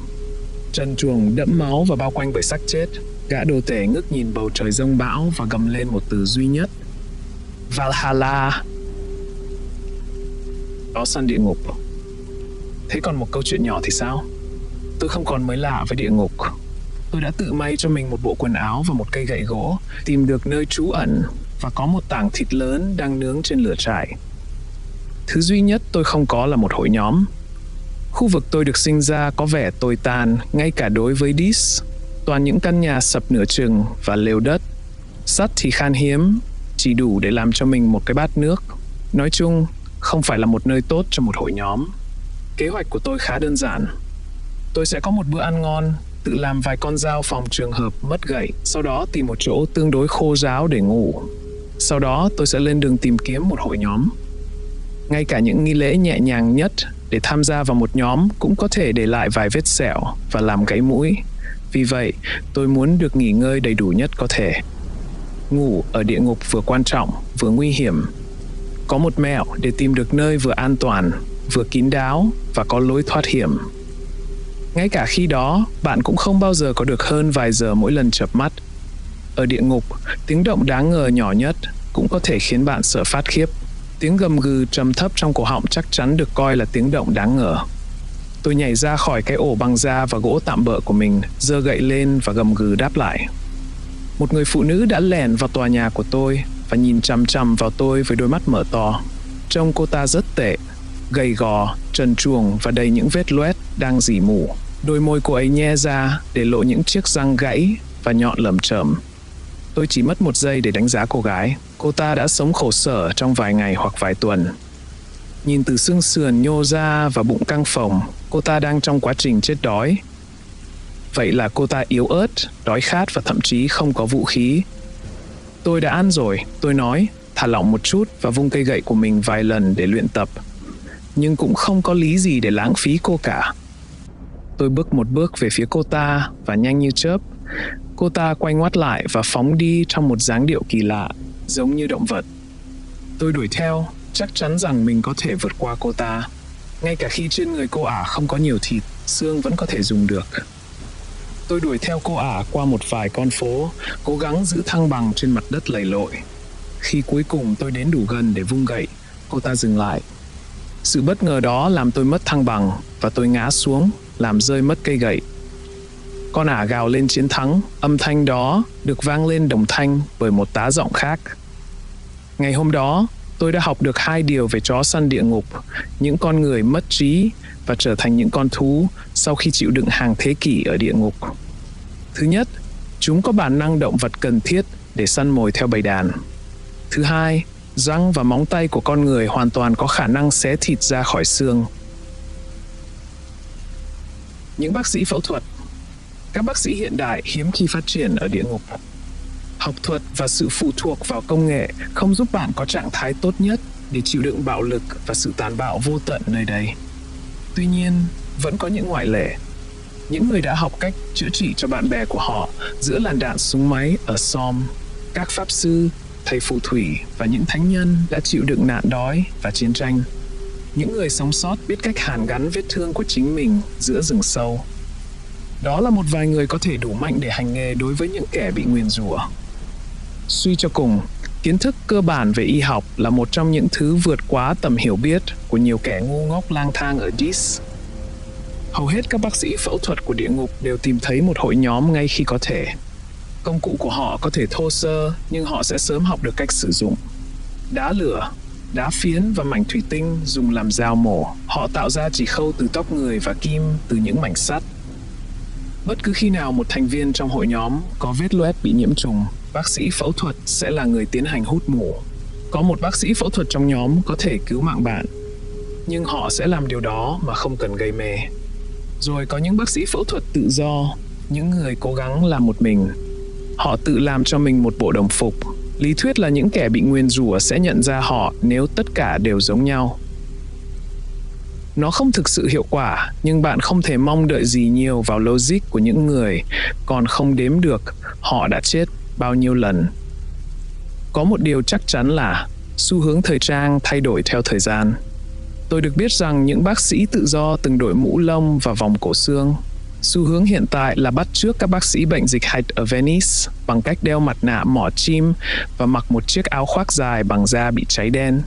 Trần truồng đẫm máu và bao quanh bởi xác chết, gã đồ tể ngước nhìn bầu trời giông bão và gầm lên một từ duy nhất: Valhalla. Đó sân địa ngục. Thế còn một câu chuyện nhỏ thì sao? Tôi không còn mới lạ với địa ngục. Tôi đã tự may cho mình một bộ quần áo và một cây gậy gỗ, tìm được nơi trú ẩn và có một tảng thịt lớn đang nướng trên lửa trại. Thứ duy nhất tôi không có là một hội nhóm. Khu vực tôi được sinh ra có vẻ tồi tàn ngay cả đối với Dis. Toàn những căn nhà sập nửa chừng và lều đất. Sắt thì khan hiếm, chỉ đủ để làm cho mình một cái bát nước. Nói chung, không phải là một nơi tốt cho một hội nhóm. Kế hoạch của tôi khá đơn giản. Tôi sẽ có một bữa ăn ngon, tự làm vài con dao phòng trường hợp mất gậy, sau đó tìm một chỗ tương đối khô ráo để ngủ. Sau đó tôi sẽ lên đường tìm kiếm một hội nhóm. Ngay cả những nghi lễ nhẹ nhàng nhất để tham gia vào một nhóm cũng có thể để lại vài vết sẹo và làm gãy mũi. Vì vậy, tôi muốn được nghỉ ngơi đầy đủ nhất có thể. Ngủ ở địa ngục vừa quan trọng, vừa nguy hiểm. Có một mẹo để tìm được nơi vừa an toàn, vừa kín đáo và có lối thoát hiểm. Ngay cả khi đó, bạn cũng không bao giờ có được hơn vài giờ mỗi lần chợp mắt. Ở địa ngục, tiếng động đáng ngờ nhỏ nhất cũng có thể khiến bạn sợ phát khiếp. Tiếng gầm gừ trầm thấp trong cổ họng chắc chắn được coi là tiếng động đáng ngờ. Tôi nhảy ra khỏi cái ổ bằng da và gỗ tạm bợ của mình, giơ gậy lên và gầm gừ đáp lại. Một người phụ nữ đã lẻn vào tòa nhà của tôi và nhìn chằm chằm vào tôi với đôi mắt mở to. Trông cô ta rất tệ, gầy gò, trần truồng và đầy những vết loét đang rỉ mù. Đôi môi cô ấy nhe ra để lộ những chiếc răng gãy và nhọn lởm chởm. Tôi chỉ mất 1 giây để đánh giá cô gái. Cô ta đã sống khổ sở trong vài ngày hoặc vài tuần. Nhìn từ xương sườn nhô ra và bụng căng phồng, cô ta đang trong quá trình chết đói. Vậy là cô ta yếu ớt, đói khát và thậm chí không có vũ khí. Tôi đã ăn rồi, tôi nói, thả lỏng một chút và vung cây gậy của mình vài lần để luyện tập. Nhưng cũng không có lý gì để lãng phí cô cả. Tôi bước một bước về phía cô ta và nhanh như chớp, cô ta quay ngoắt lại và phóng đi trong một dáng điệu kỳ lạ, giống như động vật. Tôi đuổi theo, chắc chắn rằng mình có thể vượt qua cô ta. Ngay cả khi trên người cô ả không có nhiều thịt, xương vẫn có thể dùng được. Tôi đuổi theo cô ả qua một vài con phố, cố gắng giữ thăng bằng trên mặt đất lầy lội. Khi cuối cùng tôi đến đủ gần để vung gậy, cô ta dừng lại. Sự bất ngờ đó làm tôi mất thăng bằng và tôi ngã xuống, làm rơi mất cây gậy. Con ả gào lên chiến thắng, âm thanh đó được vang lên đồng thanh bởi một tá giọng khác. Ngày hôm đó, tôi đã học được 2 điều về chó săn địa ngục, những con người mất trí và trở thành những con thú sau khi chịu đựng hàng thế kỷ ở địa ngục. Thứ nhất, chúng có bản năng động vật cần thiết để săn mồi theo bầy đàn. Thứ hai, răng và móng tay của con người hoàn toàn có khả năng xé thịt ra khỏi xương. Những bác sĩ phẫu thuật. Các bác sĩ hiện đại hiếm khi phát triển ở địa ngục. Học thuật và sự phụ thuộc vào công nghệ không giúp bạn có trạng thái tốt nhất để chịu đựng bạo lực và sự tàn bạo vô tận nơi đây. Tuy nhiên, vẫn có những ngoại lệ. Những người đã học cách chữa trị cho bạn bè của họ giữa làn đạn súng máy ở Somme, các pháp sư, thầy phù thủy và những thánh nhân đã chịu đựng nạn đói và chiến tranh. Những người sống sót biết cách hàn gắn vết thương của chính mình giữa rừng sâu. Đó là một vài người có thể đủ mạnh để hành nghề đối với những kẻ bị nguyền rủa. Suy cho cùng, kiến thức cơ bản về y học là một trong những thứ vượt quá tầm hiểu biết của nhiều kẻ ngu ngốc lang thang ở Dis. Hầu hết các bác sĩ phẫu thuật của địa ngục đều tìm thấy một hội nhóm ngay khi có thể. Công cụ của họ có thể thô sơ, nhưng họ sẽ sớm học được cách sử dụng. Đá lửa, đá phiến và mảnh thủy tinh dùng làm dao mổ. Họ tạo ra chỉ khâu từ tóc người và kim từ những mảnh sắt. Bất cứ khi nào một thành viên trong hội nhóm có vết loét bị nhiễm trùng, bác sĩ phẫu thuật sẽ là người tiến hành hút mủ. Có một bác sĩ phẫu thuật trong nhóm có thể cứu mạng bạn, nhưng họ sẽ làm điều đó mà không cần gây mê. Rồi có những bác sĩ phẫu thuật tự do, những người cố gắng làm một mình. Họ tự làm cho mình một bộ đồng phục. Lý thuyết là những kẻ bị nguyền rủa sẽ nhận ra họ nếu tất cả đều giống nhau. Nó không thực sự hiệu quả, nhưng bạn không thể mong đợi gì nhiều vào logic của những người còn không đếm được họ đã chết bao nhiêu lần. Có một điều chắc chắn là xu hướng thời trang thay đổi theo thời gian. Tôi được biết rằng những bác sĩ tự do từng đội mũ lông và vòng cổ xương. Xu hướng hiện tại là bắt chước các bác sĩ bệnh dịch hạch ở Venice bằng cách đeo mặt nạ mỏ chim và mặc một chiếc áo khoác dài bằng da bị cháy đen.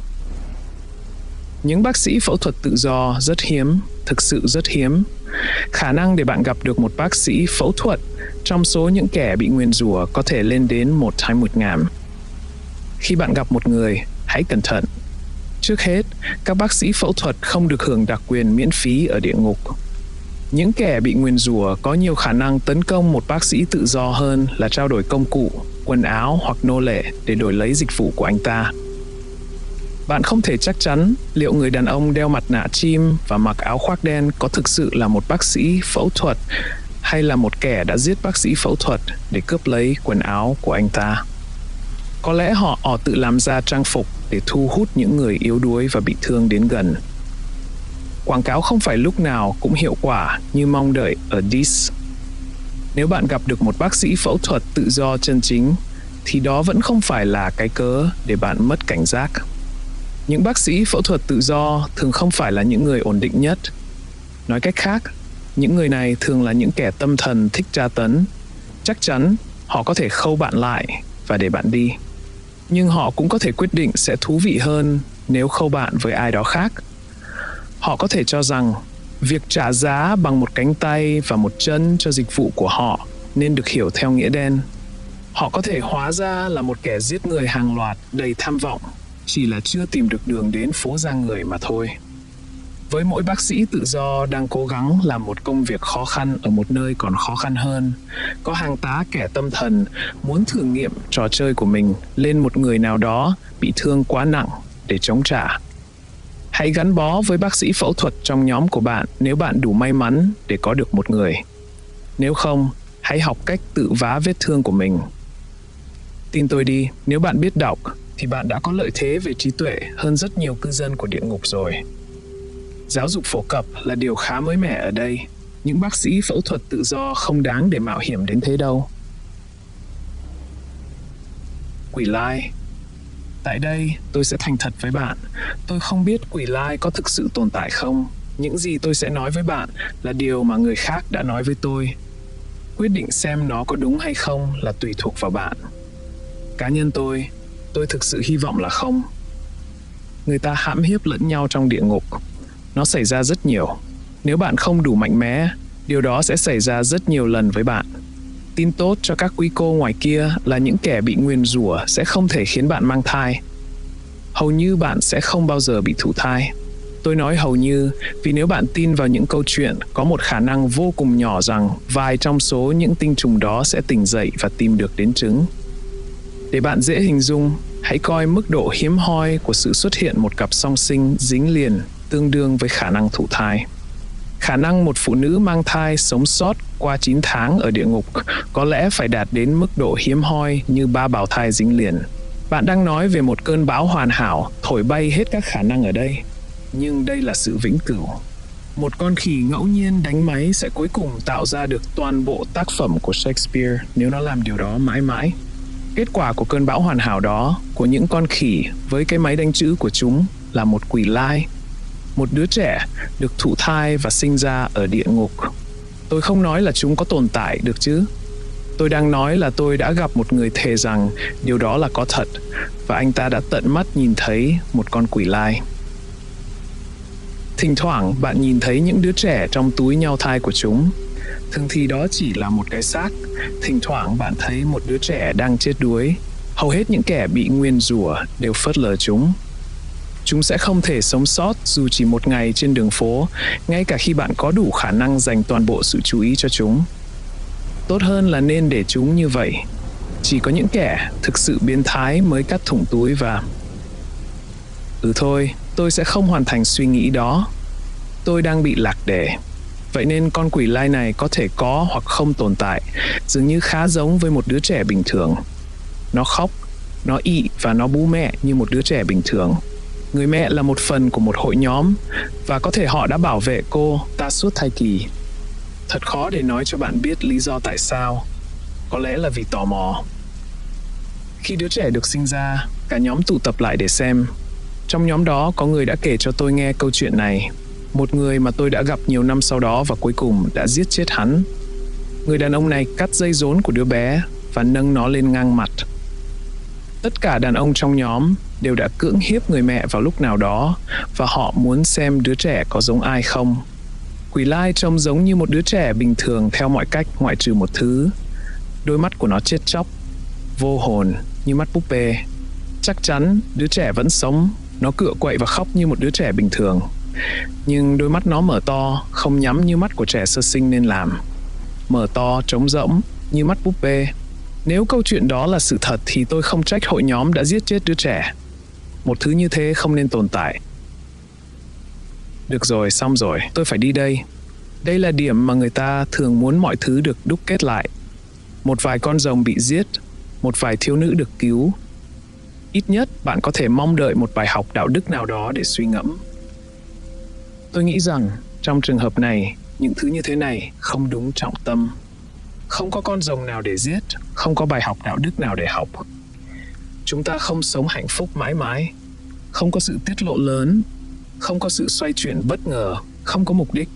Những bác sĩ phẫu thuật tự do rất hiếm, thực sự rất hiếm. Khả năng để bạn gặp được một bác sĩ phẫu thuật trong số những kẻ bị nguyền rủa có thể lên đến 1 trên 1.000. Khi bạn gặp một người, hãy cẩn thận. Trước hết, các bác sĩ phẫu thuật không được hưởng đặc quyền miễn phí ở địa ngục. Những kẻ bị nguyền rủa có nhiều khả năng tấn công một bác sĩ tự do hơn là trao đổi công cụ, quần áo hoặc nô lệ để đổi lấy dịch vụ của anh ta. Bạn không thể chắc chắn liệu người đàn ông đeo mặt nạ chim và mặc áo khoác đen có thực sự là một bác sĩ phẫu thuật hay là một kẻ đã giết bác sĩ phẫu thuật để cướp lấy quần áo của anh ta. Có lẽ họ tự làm ra trang phục để thu hút những người yếu đuối và bị thương đến gần. Quảng cáo không phải lúc nào cũng hiệu quả như mong đợi ở DIS. Nếu bạn gặp được một bác sĩ phẫu thuật tự do chân chính, thì đó vẫn không phải là cái cớ để bạn mất cảnh giác. Những bác sĩ phẫu thuật tự do thường không phải là những người ổn định nhất. Nói cách khác, những người này thường là những kẻ tâm thần thích tra tấn. Chắc chắn họ có thể khâu bạn lại và để bạn đi. Nhưng họ cũng có thể quyết định sẽ thú vị hơn nếu khâu bạn với ai đó khác. Họ có thể cho rằng việc trả giá bằng một cánh tay và một chân cho dịch vụ của họ nên được hiểu theo nghĩa đen. Họ có thể hóa ra là một kẻ giết người hàng loạt đầy tham vọng, chỉ là chưa tìm được đường đến phố ra người mà thôi. Với mỗi bác sĩ tự do đang cố gắng làm một công việc khó khăn ở một nơi còn khó khăn hơn, có hàng tá kẻ tâm thần muốn thử nghiệm trò chơi của mình lên một người nào đó bị thương quá nặng để chống trả. Hãy gắn bó với bác sĩ phẫu thuật trong nhóm của bạn nếu bạn đủ may mắn để có được một người. Nếu không, hãy học cách tự vá vết thương của mình. Tin tôi đi, nếu bạn biết đọc, thì bạn đã có lợi thế về trí tuệ hơn rất nhiều cư dân của địa ngục rồi. Giáo dục phổ cập là điều khá mới mẻ ở đây. Những bác sĩ phẫu thuật tự do không đáng để mạo hiểm đến thế đâu. Quỷ lai. Tại đây, tôi sẽ thành thật với bạn. Tôi không biết quỷ lai có thực sự tồn tại không. Những gì tôi sẽ nói với bạn là điều mà người khác đã nói với tôi. Quyết định xem nó có đúng hay không là tùy thuộc vào bạn. Cá nhân tôi thực sự hy vọng là không. Người ta hãm hiếp lẫn nhau trong địa ngục. Nó xảy ra rất nhiều. Nếu bạn không đủ mạnh mẽ, điều đó sẽ xảy ra rất nhiều lần với bạn. Tin tốt cho các quý cô ngoài kia là những kẻ bị nguyền rủa sẽ không thể khiến bạn mang thai. Hầu như bạn sẽ không bao giờ bị thụ thai. Tôi nói hầu như vì nếu bạn tin vào những câu chuyện, có một khả năng vô cùng nhỏ rằng vài trong số những tinh trùng đó sẽ tỉnh dậy và tìm được đến trứng. Để bạn dễ hình dung, hãy coi mức độ hiếm hoi của sự xuất hiện một cặp song sinh dính liền tương đương với khả năng thụ thai. Khả năng một phụ nữ mang thai sống sót qua 9 tháng ở địa ngục có lẽ phải đạt đến mức độ hiếm hoi như 3 bào thai dính liền. Bạn đang nói về một cơn bão hoàn hảo thổi bay hết các khả năng ở đây. Nhưng đây là sự vĩnh cửu. Một con khỉ ngẫu nhiên đánh máy sẽ cuối cùng tạo ra được toàn bộ tác phẩm của Shakespeare nếu nó làm điều đó mãi mãi. Kết quả của cơn bão hoàn hảo đó, của những con khỉ với cái máy đánh chữ của chúng là một quỷ lai. Một đứa trẻ được thụ thai và sinh ra ở địa ngục. Tôi không nói là chúng có tồn tại được chứ. Tôi đang nói là tôi đã gặp một người thề rằng điều đó là có thật và anh ta đã tận mắt nhìn thấy một con quỷ lai. Thỉnh thoảng bạn nhìn thấy những đứa trẻ trong túi nhau thai của chúng. Thường thì đó chỉ là một cái xác. Thỉnh thoảng bạn thấy một đứa trẻ đang chết đuối. Hầu hết những kẻ bị nguyền rủa đều phớt lờ chúng. Chúng sẽ không thể sống sót dù chỉ một ngày trên đường phố, ngay cả khi bạn có đủ khả năng dành toàn bộ sự chú ý cho chúng. Tốt hơn là nên để chúng như vậy. Chỉ có những kẻ thực sự biến thái mới cắt thủng túi và... Thôi, tôi sẽ không hoàn thành suy nghĩ đó. Tôi đang bị lạc đề. Vậy nên con quỷ lai này có thể có hoặc không tồn tại, dường như khá giống với một đứa trẻ bình thường. Nó khóc, nó ị và nó bú mẹ như một đứa trẻ bình thường. Người mẹ là một phần của một hội nhóm và có thể họ đã bảo vệ cô ta suốt thai kỳ. Thật khó để nói cho bạn biết lý do tại sao. Có lẽ là vì tò mò. Khi đứa trẻ được sinh ra, cả nhóm tụ tập lại để xem. Trong nhóm đó có người đã kể cho tôi nghe câu chuyện này. Một người mà tôi đã gặp nhiều năm sau đó và cuối cùng đã giết chết hắn. Người đàn ông này cắt dây rốn của đứa bé và nâng nó lên ngang mặt. Tất cả đàn ông trong nhóm đều đã cưỡng hiếp người mẹ vào lúc nào đó và họ muốn xem đứa trẻ có giống ai không. Quỷ lai trông giống như một đứa trẻ bình thường theo mọi cách ngoại trừ một thứ. Đôi mắt của nó chết chóc, vô hồn như mắt búp bê. Chắc chắn đứa trẻ vẫn sống, nó cựa quậy và khóc như một đứa trẻ bình thường. Nhưng đôi mắt nó mở to, không nhắm như mắt của trẻ sơ sinh nên làm. Mở to, trống rỗng, như mắt búp bê. Nếu câu chuyện đó là sự thật thì tôi không trách hội nhóm đã giết chết đứa trẻ. Một thứ như thế không nên tồn tại. Được rồi, xong rồi, tôi phải đi đây. Đây là điểm mà người ta thường muốn mọi thứ được đúc kết lại. Một vài con rồng bị giết, một vài thiếu nữ được cứu. Ít nhất bạn có thể mong đợi một bài học đạo đức nào đó để suy ngẫm. Tôi nghĩ rằng trong trường hợp này, những thứ như thế này không đúng trọng tâm. Không có con rồng nào để giết, không có bài học đạo đức nào để học. Chúng ta không sống hạnh phúc mãi mãi, không có sự tiết lộ lớn, không có sự xoay chuyển bất ngờ, không có mục đích,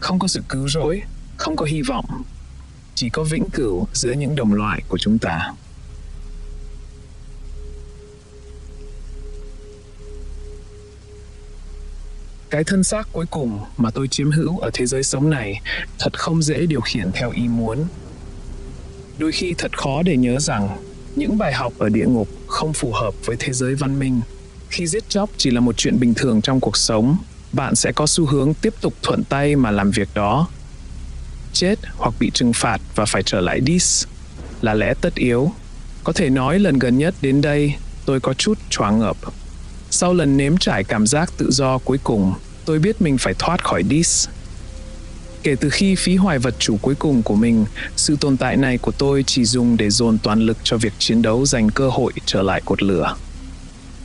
không có sự cứu rỗi, không có hy vọng. Chỉ có vĩnh cửu giữa những đồng loại của chúng ta. Cái thân xác cuối cùng mà tôi chiếm hữu ở thế giới sống này thật không dễ điều khiển theo ý muốn. Đôi khi thật khó để nhớ rằng những bài học ở địa ngục không phù hợp với thế giới văn minh. Khi giết chóc chỉ là một chuyện bình thường trong cuộc sống, bạn sẽ có xu hướng tiếp tục thuận tay mà làm việc đó. Chết hoặc bị trừng phạt và phải trở lại Dis là lẽ tất yếu. Có thể nói lần gần nhất đến đây, tôi có chút choáng ngợp. Sau lần nếm trải cảm giác tự do cuối cùng, tôi biết mình phải thoát khỏi Dis. Kể từ khi phí hoài vật chủ cuối cùng của mình, sự tồn tại này của tôi chỉ dùng để dồn toàn lực cho việc chiến đấu giành cơ hội trở lại cột lửa.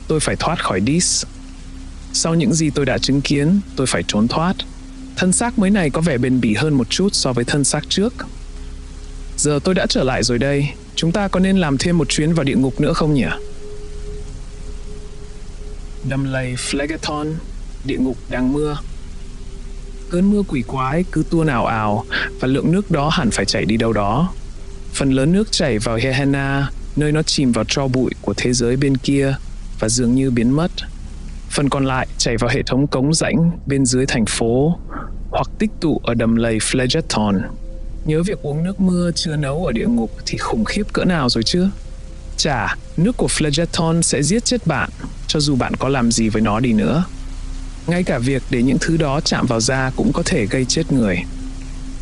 Tôi phải thoát khỏi Dis. Sau những gì tôi đã chứng kiến, tôi phải trốn thoát. Thân xác mới này có vẻ bền bỉ hơn một chút so với thân xác trước. Giờ tôi đã trở lại rồi đây, chúng ta có nên làm thêm một chuyến vào địa ngục nữa không nhỉ? Đầm lầy Phlegethon, địa ngục đang mưa. Cơn mưa quỷ quái cứ tuôn ào ào và lượng nước đó hẳn phải chảy đi đâu đó. Phần lớn nước chảy vào Gehenna, nơi nó chìm vào tro bụi của thế giới bên kia và dường như biến mất. Phần còn lại chảy vào hệ thống cống rãnh bên dưới thành phố hoặc tích tụ ở đầm lầy Phlegethon. Nhớ việc uống nước mưa chưa nấu ở địa ngục thì khủng khiếp cỡ nào rồi chứ? Chà, nước của Phlegethon sẽ giết chết bạn, cho dù bạn có làm gì với nó đi nữa. Ngay cả việc để những thứ đó chạm vào da cũng có thể gây chết người.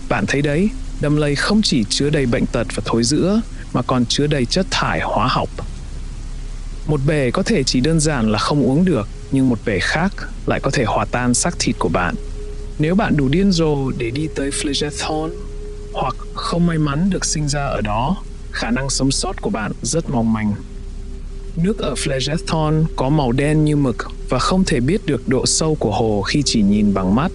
Bạn thấy đấy, đầm lầy không chỉ chứa đầy bệnh tật và thối rữa, mà còn chứa đầy chất thải hóa học. Một bể có thể chỉ đơn giản là không uống được, nhưng một bể khác lại có thể hòa tan xác thịt của bạn. Nếu bạn đủ điên rồ để đi tới Phlegethon, hoặc không may mắn được sinh ra ở đó, khả năng sống sót của bạn rất mong manh. Nước ở Phlegethon có màu đen như mực và không thể biết được độ sâu của hồ khi chỉ nhìn bằng mắt.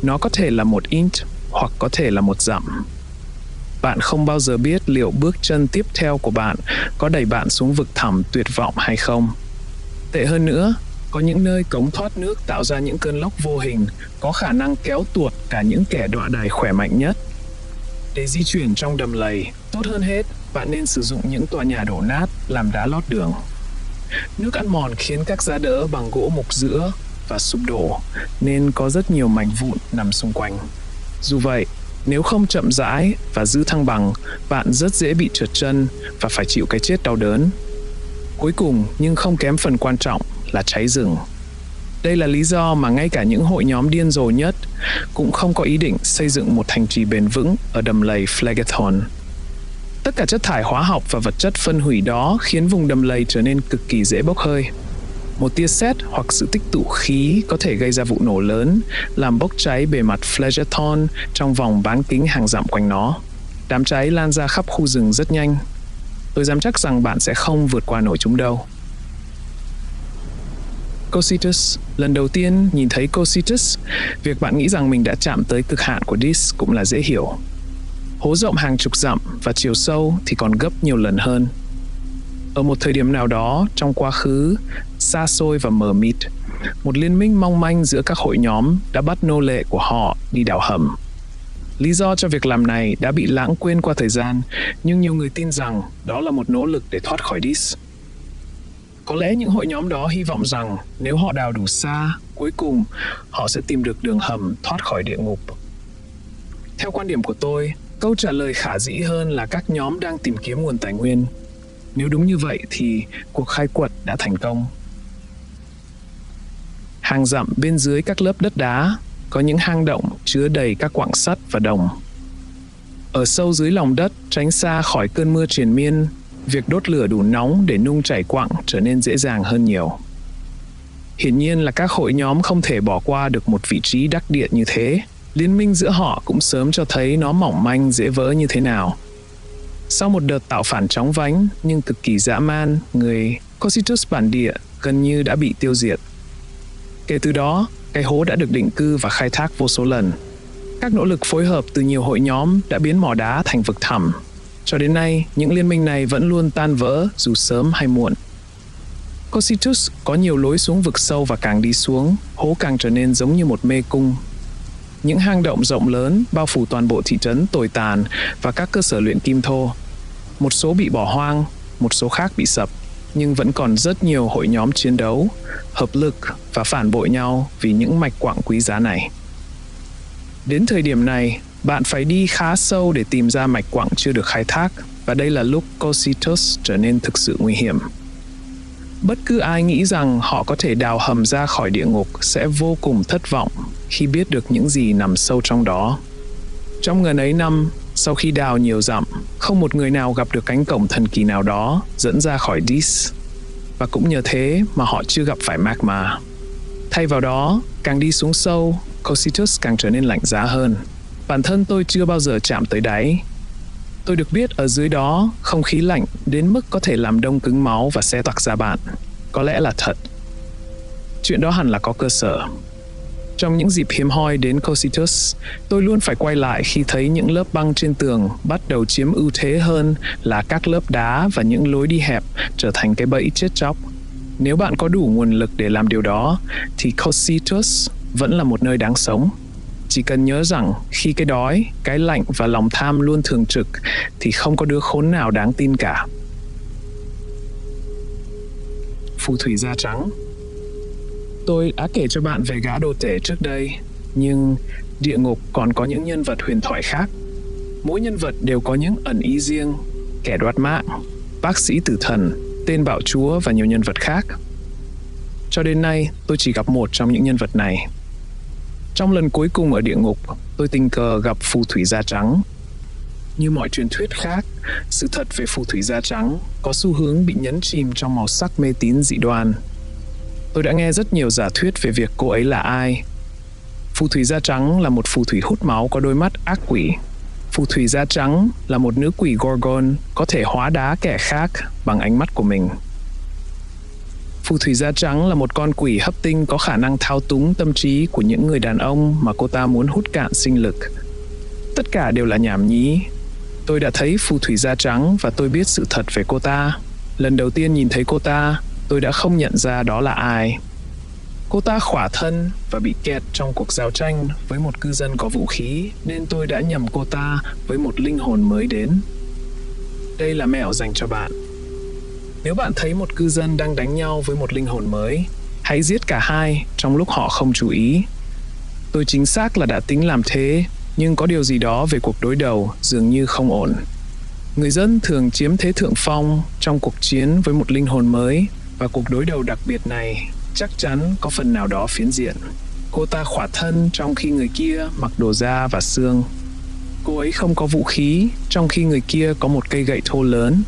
Nó có thể là 1 inch hoặc có thể là 1 dặm. Bạn không bao giờ biết liệu bước chân tiếp theo của bạn có đẩy bạn xuống vực thẳm tuyệt vọng hay không. Tệ hơn nữa, có những nơi cống thoát nước tạo ra những cơn lốc vô hình có khả năng kéo tuột cả những kẻ đọa đài khỏe mạnh nhất. Để di chuyển trong đầm lầy, tốt hơn hết, bạn nên sử dụng những tòa nhà đổ nát làm đá lót đường. Nước ăn mòn khiến các giá đỡ bằng gỗ mục rữa và sụp đổ, nên có rất nhiều mảnh vụn nằm xung quanh. Dù vậy, nếu không chậm rãi và giữ thăng bằng, bạn rất dễ bị trượt chân và phải chịu cái chết đau đớn. Cuối cùng, nhưng không kém phần quan trọng, là cháy rừng. Đây là lý do mà ngay cả những hội nhóm điên rồ nhất cũng không có ý định xây dựng một thành trì bền vững ở đầm lầy Phlegethon. Tất cả chất thải hóa học và vật chất phân hủy đó khiến vùng đầm lầy trở nên cực kỳ dễ bốc hơi. Một tia sét hoặc sự tích tụ khí có thể gây ra vụ nổ lớn, làm bốc cháy bề mặt Phlegethon trong vòng bán kính hàng dặm quanh nó. Đám cháy lan ra khắp khu rừng rất nhanh. Tôi dám chắc rằng bạn sẽ không vượt qua nổi chúng đâu. Cocytus. Lần đầu tiên nhìn thấy Cocytus, việc bạn nghĩ rằng mình đã chạm tới cực hạn của Dis cũng là dễ hiểu. Hố rộng hàng chục dặm và chiều sâu thì còn gấp nhiều lần hơn. Ở một thời điểm nào đó trong quá khứ, xa xôi và mờ mịt, một liên minh mong manh giữa các hội nhóm đã bắt nô lệ của họ đi đào hầm. Lý do cho việc làm này đã bị lãng quên qua thời gian, nhưng nhiều người tin rằng đó là một nỗ lực để thoát khỏi Dis. Có lẽ những hội nhóm đó hy vọng rằng nếu họ đào đủ xa, cuối cùng họ sẽ tìm được đường hầm thoát khỏi địa ngục. Theo quan điểm của tôi, câu trả lời khả dĩ hơn là các nhóm đang tìm kiếm nguồn tài nguyên. Nếu đúng như vậy thì cuộc khai quật đã thành công. Hàng dặm bên dưới các lớp đất đá có những hang động chứa đầy các quặng sắt và đồng. Ở sâu dưới lòng đất, tránh xa khỏi cơn mưa triền miên, việc đốt lửa đủ nóng để nung chảy quặng trở nên dễ dàng hơn nhiều. Hiển nhiên là các hội nhóm không thể bỏ qua được một vị trí đắc địa như thế, Liên minh giữa họ cũng sớm cho thấy nó mỏng manh dễ vỡ như thế nào. Sau một đợt tạo phản chóng vánh nhưng cực kỳ dã man, người Cocytus bản địa gần như đã bị tiêu diệt. Kể từ đó, cái hố đã được định cư và khai thác vô số lần. Các nỗ lực phối hợp từ nhiều hội nhóm đã biến mỏ đá thành vực thẳm. Cho đến nay, những liên minh này vẫn luôn tan vỡ dù sớm hay muộn. Cocytus có nhiều lối xuống vực sâu và càng đi xuống, hố càng trở nên giống như một mê cung. Những hang động rộng lớn bao phủ toàn bộ thị trấn tồi tàn và các cơ sở luyện kim thô. Một số bị bỏ hoang, một số khác bị sập, nhưng vẫn còn rất nhiều hội nhóm chiến đấu, hợp lực và phản bội nhau vì những mạch quặng quý giá này. Đến thời điểm này, bạn phải đi khá sâu để tìm ra mạch quặng chưa được khai thác, và đây là lúc Cocytus trở nên thực sự nguy hiểm. Bất cứ ai nghĩ rằng họ có thể đào hầm ra khỏi địa ngục sẽ vô cùng thất vọng khi biết được những gì nằm sâu trong đó. Trong ngần ấy năm, sau khi đào nhiều dặm, không một người nào gặp được cánh cổng thần kỳ nào đó dẫn ra khỏi Dis. Và cũng nhờ thế mà họ chưa gặp phải magma. Thay vào đó, càng đi xuống sâu, Cocytus càng trở nên lạnh giá hơn. Bản thân tôi chưa bao giờ chạm tới đáy. Tôi được biết ở dưới đó, không khí lạnh đến mức có thể làm đông cứng máu và xé toạc da bạn. Có lẽ là thật. Chuyện đó hẳn là có cơ sở. Trong những dịp hiếm hoi đến Cocytus, tôi luôn phải quay lại khi thấy những lớp băng trên tường bắt đầu chiếm ưu thế hơn là các lớp đá và những lối đi hẹp trở thành cái bẫy chết chóc. Nếu bạn có đủ nguồn lực để làm điều đó, thì Cocytus vẫn là một nơi đáng sống. Chỉ cần nhớ rằng khi cái đói, cái lạnh và lòng tham luôn thường trực thì không có đứa khốn nào đáng tin cả. Phù thủy da trắng. Tôi đã kể cho bạn về gã đồ tể trước đây, nhưng địa ngục còn có những nhân vật huyền thoại khác. Mỗi nhân vật đều có những ẩn ý riêng, kẻ đoạt mạng, bác sĩ tử thần, tên bạo chúa và nhiều nhân vật khác. Cho đến nay, tôi chỉ gặp một trong những nhân vật này. Trong lần cuối cùng ở địa ngục, tôi tình cờ gặp phù thủy da trắng. Như mọi truyền thuyết khác, sự thật về phù thủy da trắng có xu hướng bị nhấn chìm trong màu sắc mê tín dị đoan. Tôi đã nghe rất nhiều giả thuyết về việc cô ấy là ai. Phù thủy da trắng là một phù thủy hút máu có đôi mắt ác quỷ. Phù thủy da trắng là một nữ quỷ Gorgon có thể hóa đá kẻ khác bằng ánh mắt của mình. Phù thủy da trắng là một con quỷ hấp tinh có khả năng thao túng tâm trí của những người đàn ông mà cô ta muốn hút cạn sinh lực. Tất cả đều là nhảm nhí. Tôi đã thấy phù thủy da trắng và tôi biết sự thật về cô ta. Lần đầu tiên nhìn thấy cô ta, tôi đã không nhận ra đó là ai. Cô ta khỏa thân và bị kẹt trong cuộc giao tranh với một cư dân có vũ khí, nên tôi đã nhầm cô ta với một linh hồn mới đến. Đây là mẹo dành cho bạn. Nếu bạn thấy một cư dân đang đánh nhau với một linh hồn mới, hãy giết cả hai trong lúc họ không chú ý. Tôi chính xác là đã tính làm thế, nhưng có điều gì đó về cuộc đối đầu dường như không ổn. Người dân thường chiếm thế thượng phong trong cuộc chiến với một linh hồn mới, và cuộc đối đầu đặc biệt này chắc chắn có phần nào đó phiến diện. Cô ta khỏa thân trong khi người kia mặc đồ da và xương. Cô ấy không có vũ khí trong khi người kia có một cây gậy thô lớn.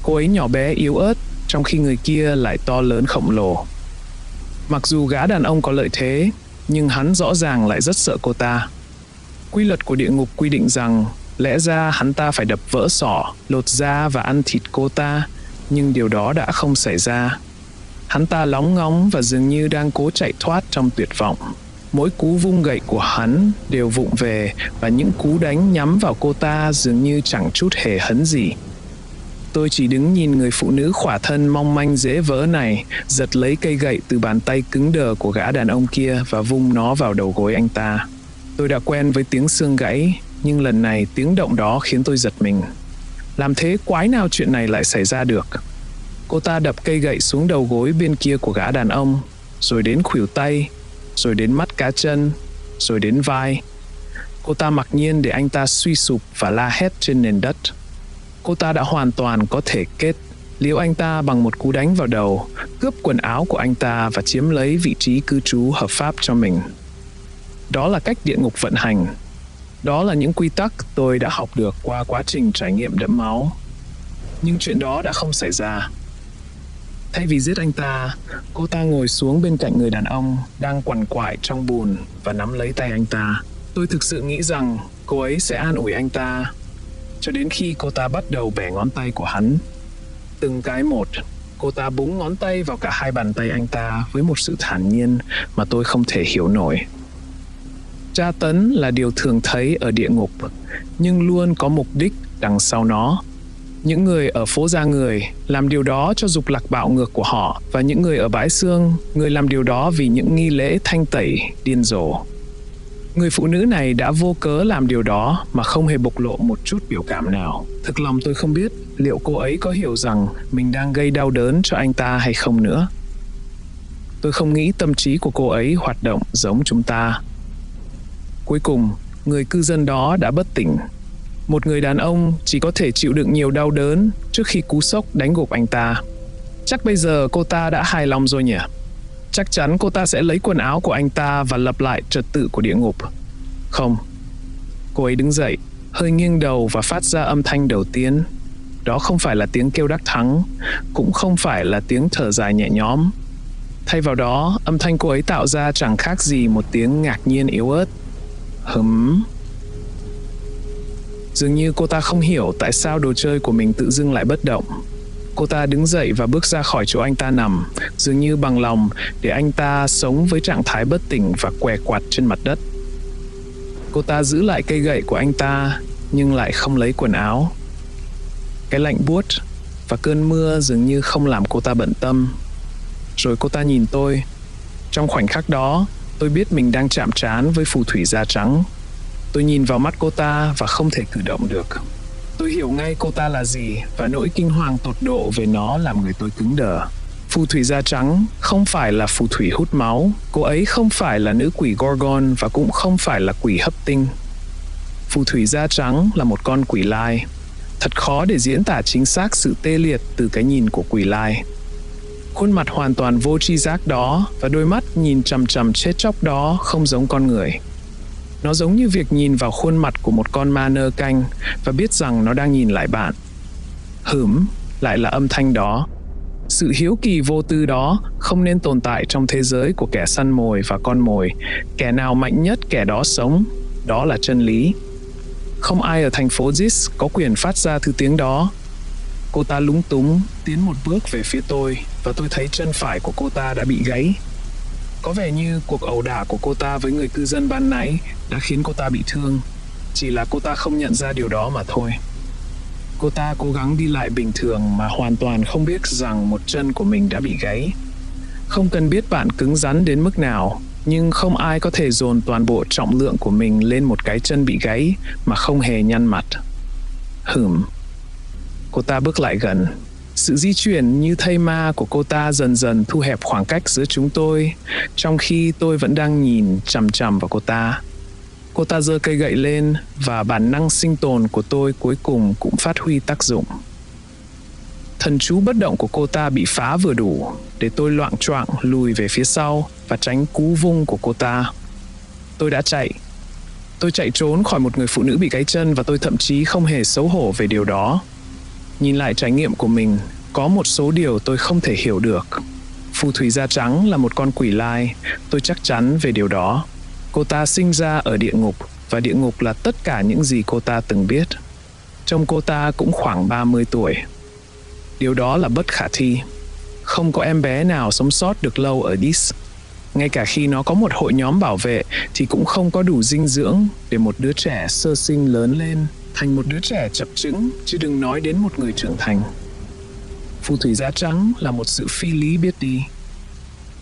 Cô ấy nhỏ bé yếu ớt trong khi người kia lại to lớn khổng lồ. Mặc dù gã đàn ông có lợi thế, nhưng hắn rõ ràng lại rất sợ cô ta. Quy luật của địa ngục quy định rằng lẽ ra hắn ta phải đập vỡ sọ, lột da và ăn thịt cô ta, nhưng điều đó đã không xảy ra. Hắn ta lóng ngóng và dường như đang cố chạy thoát trong tuyệt vọng. Mỗi cú vung gậy của hắn đều vụng về và những cú đánh nhắm vào cô ta dường như chẳng chút hề hấn gì. Tôi chỉ đứng nhìn người phụ nữ khỏa thân mong manh dễ vỡ này giật lấy cây gậy từ bàn tay cứng đờ của gã đàn ông kia và vung nó vào đầu gối anh ta. Tôi đã quen với tiếng xương gãy, nhưng lần này tiếng động đó khiến tôi giật mình. Làm thế quái nào chuyện này lại xảy ra được? Cô ta đập cây gậy xuống đầu gối bên kia của gã đàn ông, rồi đến khuỷu tay, rồi đến mắt cá chân, rồi đến vai. Cô ta mặc nhiên để anh ta suy sụp và la hét trên nền đất. Cô ta đã hoàn toàn có thể kết liễu anh ta bằng một cú đánh vào đầu, cướp quần áo của anh ta và chiếm lấy vị trí cư trú hợp pháp cho mình. Đó là cách địa ngục vận hành. Đó là những quy tắc tôi đã học được qua quá trình trải nghiệm đẫm máu. Nhưng chuyện đó đã không xảy ra. Thay vì giết anh ta, cô ta ngồi xuống bên cạnh người đàn ông đang quằn quại trong bùn và nắm lấy tay anh ta. Tôi thực sự nghĩ rằng cô ấy sẽ an ủi anh ta, cho đến khi cô ta bắt đầu bẻ ngón tay của hắn. Từng cái một, cô ta búng ngón tay vào cả hai bàn tay anh ta với một sự thản nhiên mà tôi không thể hiểu nổi. Tra tấn là điều thường thấy ở địa ngục, nhưng luôn có mục đích đằng sau nó. Những người ở phố Da Người làm điều đó cho dục lạc bạo ngược của họ, và những người ở bãi xương, người làm điều đó vì những nghi lễ thanh tẩy điên rồ. Người phụ nữ này đã vô cớ làm điều đó mà không hề bộc lộ một chút biểu cảm nào. Thực lòng tôi không biết liệu cô ấy có hiểu rằng mình đang gây đau đớn cho anh ta hay không nữa. Tôi không nghĩ tâm trí của cô ấy hoạt động giống chúng ta. Cuối cùng, người cư dân đó đã bất tỉnh. Một người đàn ông chỉ có thể chịu đựng nhiều đau đớn trước khi cú sốc đánh gục anh ta. Chắc bây giờ cô ta đã hài lòng rồi nhỉ? Chắc chắn cô ta sẽ lấy quần áo của anh ta và lập lại trật tự của địa ngục. Không. Cô ấy đứng dậy, hơi nghiêng đầu và phát ra âm thanh đầu tiên. Đó không phải là tiếng kêu đắc thắng, cũng không phải là tiếng thở dài nhẹ nhõm. Thay vào đó, âm thanh cô ấy tạo ra chẳng khác gì một tiếng ngạc nhiên yếu ớt. Hửm. Dường như cô ta không hiểu tại sao đồ chơi của mình tự dưng lại bất động. Cô ta đứng dậy và bước ra khỏi chỗ anh ta nằm, dường như bằng lòng để anh ta sống với trạng thái bất tỉnh và què quặt trên mặt đất. Cô ta giữ lại cây gậy của anh ta, nhưng lại không lấy quần áo. Cái lạnh buốt và cơn mưa dường như không làm cô ta bận tâm. Rồi cô ta nhìn tôi. Trong khoảnh khắc đó, tôi biết mình đang chạm trán với phù thủy da trắng. Tôi nhìn vào mắt cô ta và không thể cử động được. Tôi hiểu ngay cô ta là gì, và nỗi kinh hoàng tột độ về nó làm người tôi cứng đờ. Phù thủy da trắng không phải là phù thủy hút máu. Cô ấy không phải là nữ quỷ Gorgon và cũng không phải là quỷ hấp tinh. Phù thủy da trắng là một con quỷ lai. Thật khó để diễn tả chính xác sự tê liệt từ cái nhìn của quỷ lai. Khuôn mặt hoàn toàn vô tri giác đó và đôi mắt nhìn chằm chằm chết chóc đó không giống con người. Nó giống như việc nhìn vào khuôn mặt của một con ma nơ canh và biết rằng nó đang nhìn lại bạn. Hửm lại là âm thanh đó. Sự hiếu kỳ vô tư đó không nên tồn tại trong thế giới của kẻ săn mồi và con mồi. Kẻ nào mạnh nhất kẻ đó sống. Đó là chân lý. Không ai ở thành phố Zis có quyền phát ra thứ tiếng đó. Cô ta lúng túng tiến một bước về phía tôi và tôi thấy chân phải của cô ta đã bị gãy. Có vẻ như cuộc ẩu đả của cô ta với người cư dân ban nãy đã khiến cô ta bị thương. Chỉ là cô ta không nhận ra điều đó mà thôi. Cô ta cố gắng đi lại bình thường mà hoàn toàn không biết rằng một chân của mình đã bị gãy. Không cần biết bạn cứng rắn đến mức nào, nhưng không ai có thể dồn toàn bộ trọng lượng của mình lên một cái chân bị gãy mà không hề nhăn mặt. Hửm. Cô ta bước lại gần. Sự di chuyển như thây ma của cô ta dần dần thu hẹp khoảng cách giữa chúng tôi, trong khi tôi vẫn đang nhìn chằm chằm vào cô ta. Cô ta giơ cây gậy lên và bản năng sinh tồn của tôi cuối cùng cũng phát huy tác dụng. Thần chú bất động của cô ta bị phá vừa đủ để tôi loạng choạng lùi về phía sau và tránh cú vung của cô ta. Tôi đã chạy. Tôi chạy trốn khỏi một người phụ nữ bị gãy chân và tôi thậm chí không hề xấu hổ về điều đó. Nhìn lại trải nghiệm của mình, có một số điều tôi không thể hiểu được. Phù thủy da trắng là một con quỷ lai, tôi chắc chắn về điều đó. Cô ta sinh ra ở địa ngục, và địa ngục là tất cả những gì cô ta từng biết. Trông cô ta cũng khoảng 30 tuổi. Điều đó là bất khả thi. Không có em bé nào sống sót được lâu ở Dis. Ngay cả khi nó có một hội nhóm bảo vệ thì cũng không có đủ dinh dưỡng để một đứa trẻ sơ sinh lớn lên thành một đứa trẻ chập chững, chứ đừng nói đến một người trưởng thành. Phù thủy da trắng là một sự phi lý biết đi.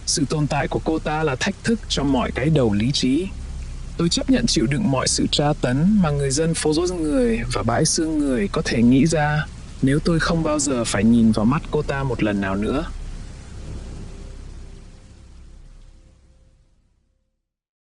Sự tồn tại của cô ta là thách thức cho mọi cái đầu lý trí. Tôi chấp nhận chịu đựng mọi sự tra tấn mà người dân phố Da Người và bãi xương người có thể nghĩ ra nếu tôi không bao giờ phải nhìn vào mắt cô ta một lần nào nữa.